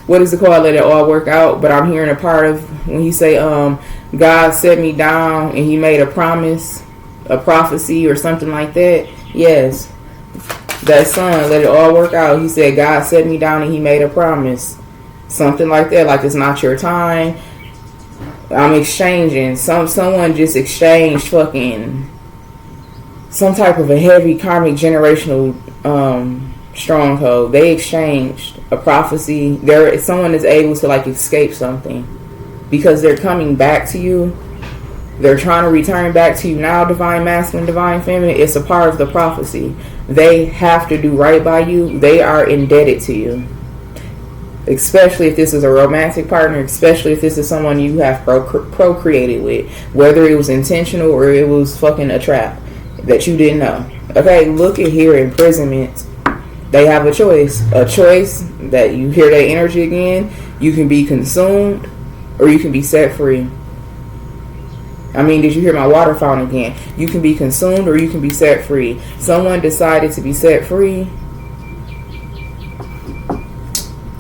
Speaker 1: What is it called? Let it all work out. But I'm hearing a part of when he say, God set me down and he made a promise, a prophecy or something like that. Yes. That song, let it all work out. He said, God set me down and he made a promise. Something like that. Like it's not your time. I'm exchanging. Someone just exchanged fucking some type of a heavy karmic generational stronghold. They exchanged a prophecy. Someone is able to like escape something because they're coming back to you. They're trying to return back to you now. Divine masculine, divine feminine. It's a part of the prophecy. They have to do right by you. They are indebted to you. Especially if this is a romantic partner, especially if this is someone you have procreated with, whether it was intentional or it was fucking a trap that you didn't know. Okay, look at here, imprisonment. They have a choice that you hear that energy again. You can be consumed or you can be set free. I mean, did you hear my water fountain again? You can be consumed or you can be set free. Someone decided to be set free.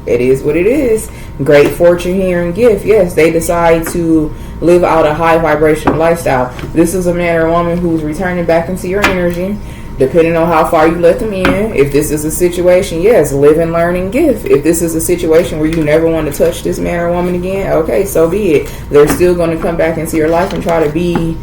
Speaker 1: It is what it is. Great fortune here and gift. Yes, they decide to live out a high vibrational lifestyle. This is a man or woman who's returning back into your energy, depending on how far you let them in. If this is a situation, yes, live and learn and give. If this is a situation where you never want to touch this man or woman again, okay, so be it. They're still going to come back into your life and try to be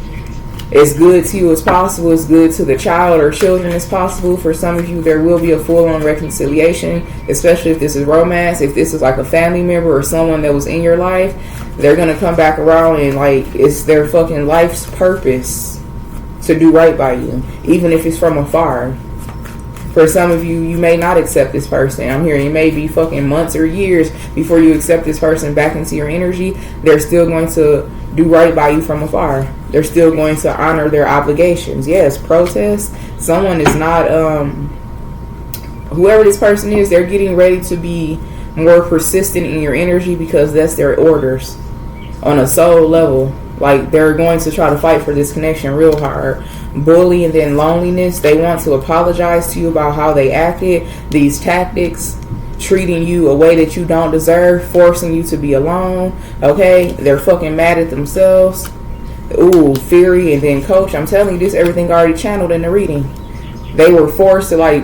Speaker 1: as good to you as possible, as good to the child or children as possible. For some of you, there will be a full-on reconciliation, especially if this is romance. If this is like a family member or someone that was in your life, they're going to come back around and like it's their fucking life's purpose to do right by you, even if it's from afar. For some of you, you may not accept this person. I'm hearing it may be fucking months or years before you accept this person back into your energy. They're still going to do right by you from afar. They're still going to honor their obligations. Yes, protest. Someone is not, whoever this person is, they're getting ready to be more persistent in your energy because that's their orders on a soul level. Like they're going to try to fight for this connection real hard. Bully and then loneliness. They want to apologize to you about how they acted. These tactics, treating you a way that you don't deserve, forcing you to be alone. Okay, they're fucking mad at themselves. Ooh, fury and then coach. I'm telling you, this everything already channeled in the reading. They were forced to like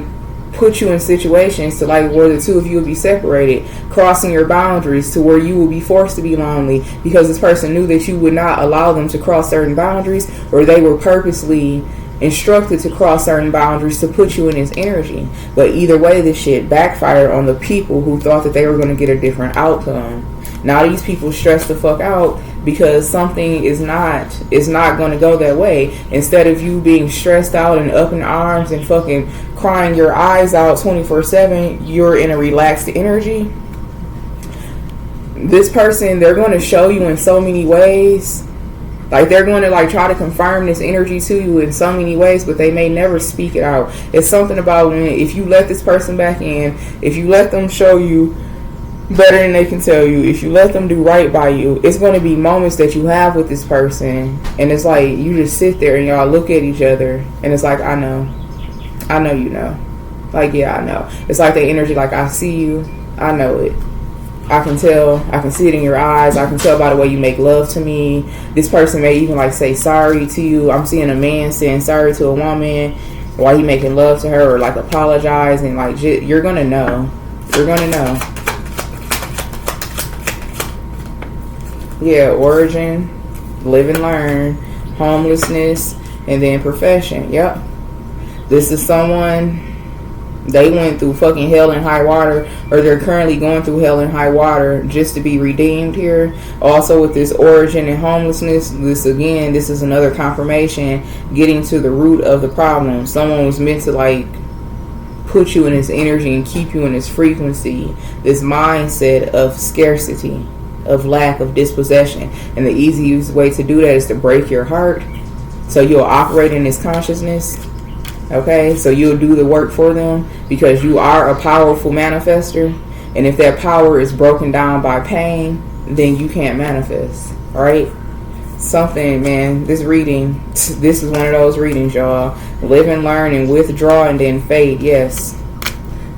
Speaker 1: put you in situations to like where the two of you will be separated, crossing your boundaries to where you will be forced to be lonely because this person knew that you would not allow them to cross certain boundaries, or they were purposely instructed to cross certain boundaries to put you in his energy. But either way, this shit backfired on the people who thought that they were going to get a different outcome. Now these people stress the fuck out because something is not going to go that way. Instead of you being stressed out and up in arms and fucking crying your eyes out 24/7, you're in a relaxed energy. this person, they're going to show you in so many ways. Like, they're going to, like, try to confirm this energy to you in so many ways, but they may never speak it out. It's something about when, if you let this person back in, if you let them show you better than they can tell you, if you let them do right by you, it's going to be moments that you have with this person, and it's like, you just sit there and y'all look at each other, and it's like, I know you know. Like, yeah, I know. It's like the energy, like, I see you, I know it. I can tell. I can see it in your eyes. I can tell by the way you make love to me. This person may even, like, say sorry to you. I'm seeing a man saying sorry to a woman while he making love to her, or, like, apologizing. Like, you're going to know. You're going to know. Yeah, origin, live and learn, homelessness, and then profession. Yep. This is someone... They went through fucking hell and high water, or they're currently going through hell and high water just to be redeemed here. Also with this origin and homelessness, this is another confirmation, getting to the root of the problem. Someone was meant to, like, put you in this energy and keep you in this frequency, this mindset of scarcity, of lack, of dispossession. And the easiest way to do that is to break your heart, so you'll operate in this consciousness. Okay, so you'll do the work for them, because you are a powerful manifester. And if that power is broken down by pain, then you can't manifest. Alright? Something, man, this reading, this is one of those readings, y'all. Live and learn and withdraw and then fade. Yes.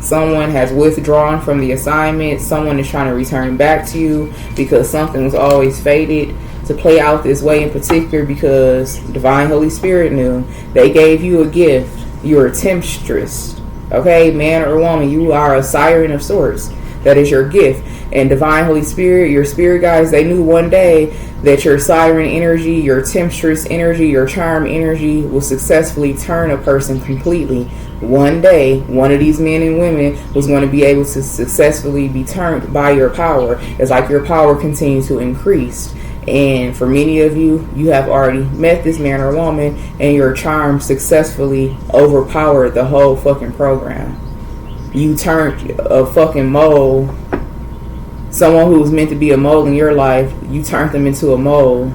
Speaker 1: Someone has withdrawn from the assignment. Someone is trying to return back to you because something was always fated to play out this way in particular, because Divine Holy Spirit knew. They gave you a gift. You're a temptress. Okay, man or woman, you are a siren of sorts. That is your gift. And Divine Holy Spirit, your spirit guides, they knew one day that your siren energy, your temptress energy, your charm energy will successfully turn a person completely. One day, one of these men and women was going to be able to successfully be turned by your power. It's like your power continues to increase. And for many of you, you have already met this man or woman, and your charm successfully overpowered the whole fucking program. You turned a fucking mole, someone who was meant to be a mole in your life, you turned them into a mole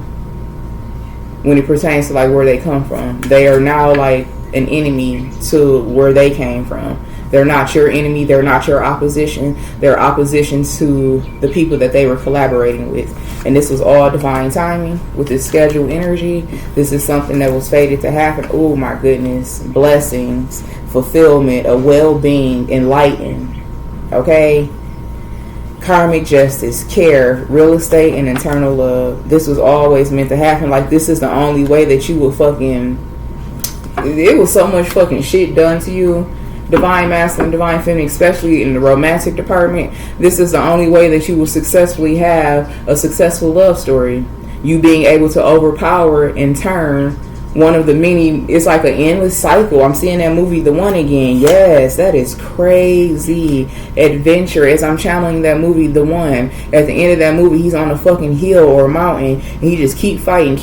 Speaker 1: when it pertains to, like, where they come from. They are now like an enemy to where they came from. They're not your enemy. They're not your opposition. They're opposition to the people that they were collaborating with. And this was all divine timing with this scheduled energy. This is something that was fated to happen. Oh my goodness. Blessings, fulfillment, a well-being, enlightened. Okay? Karmic justice, care, real estate, and eternal love. This was always meant to happen. Like, this is the only way that you will fucking... It was so much fucking shit done to you. Divine masculine, divine feminine, especially in the romantic department. This is the only way that you will successfully have a successful love story. You being able to overpower and turn one of the many. It's like an endless cycle. I'm seeing that movie The One again. Yes, that is crazy adventure. As I'm channeling that movie The One, at the end of that movie, he's on a fucking hill or a mountain, and he just keep fighting.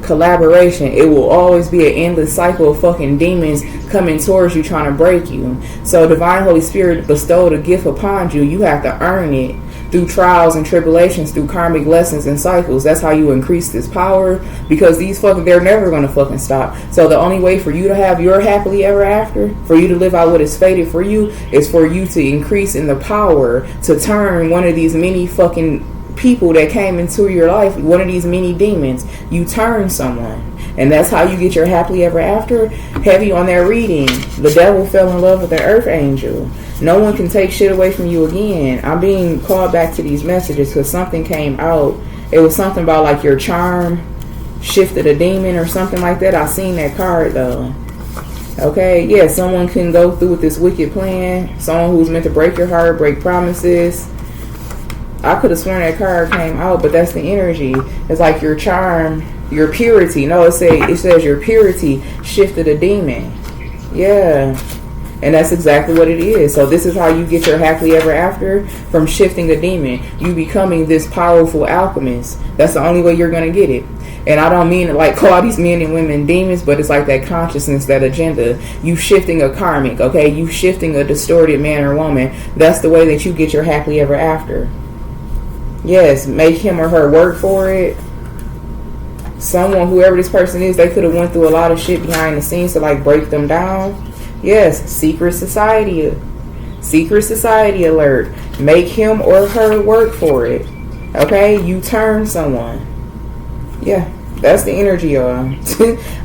Speaker 1: Collaboration. It will always be an endless cycle of fucking demons coming towards you, trying to break you. So Divine Holy Spirit bestowed a gift upon you. You have to earn it through trials and tribulations, through karmic lessons and cycles. That's how you increase this power, because these fucking, they're never going to fucking stop. So the only way for you to have your happily ever after, for you to live out what is fated for you, is for you to increase in the power to turn one of these many fucking people that came into your life, one of these many demons. You turn someone. And that's how you get your happily ever after. Heavy on that reading. The devil fell in love with the earth angel. No one can take shit away from you again. I'm being called back to these messages because something came out. It was something about like your charm shifted a demon or something like that. I seen that card though. Okay, yeah, someone can go through with this wicked plan. Someone who's meant to break your heart, break promises. I could have sworn that card came out, but that's the energy. It's like your charm, your purity. No, it says your purity shifted a demon. Yeah. And that's exactly what it is. So this is how you get your happily ever after, from shifting a demon. You becoming this powerful alchemist. That's the only way you're going to get it. And I don't mean to like call these men and women demons, but it's like that consciousness, that agenda. You shifting a karmic, okay? You shifting a distorted man or woman. That's the way that you get your happily ever after. Yes, make him or her work for it. Someone, whoever this person is, they could have went through a lot of shit behind the scenes to like break them down. Yes, secret society alert. Make him or her work for it. Okay, you turn someone. Yeah, that's the energy, y'all.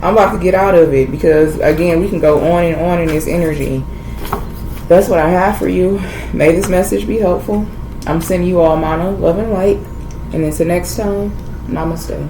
Speaker 1: I'm about to get out of it because again, we can go on and on in this energy. That's what I have for you. May this message be helpful. I'm sending you all mana, love, and light. And until next time, namaste.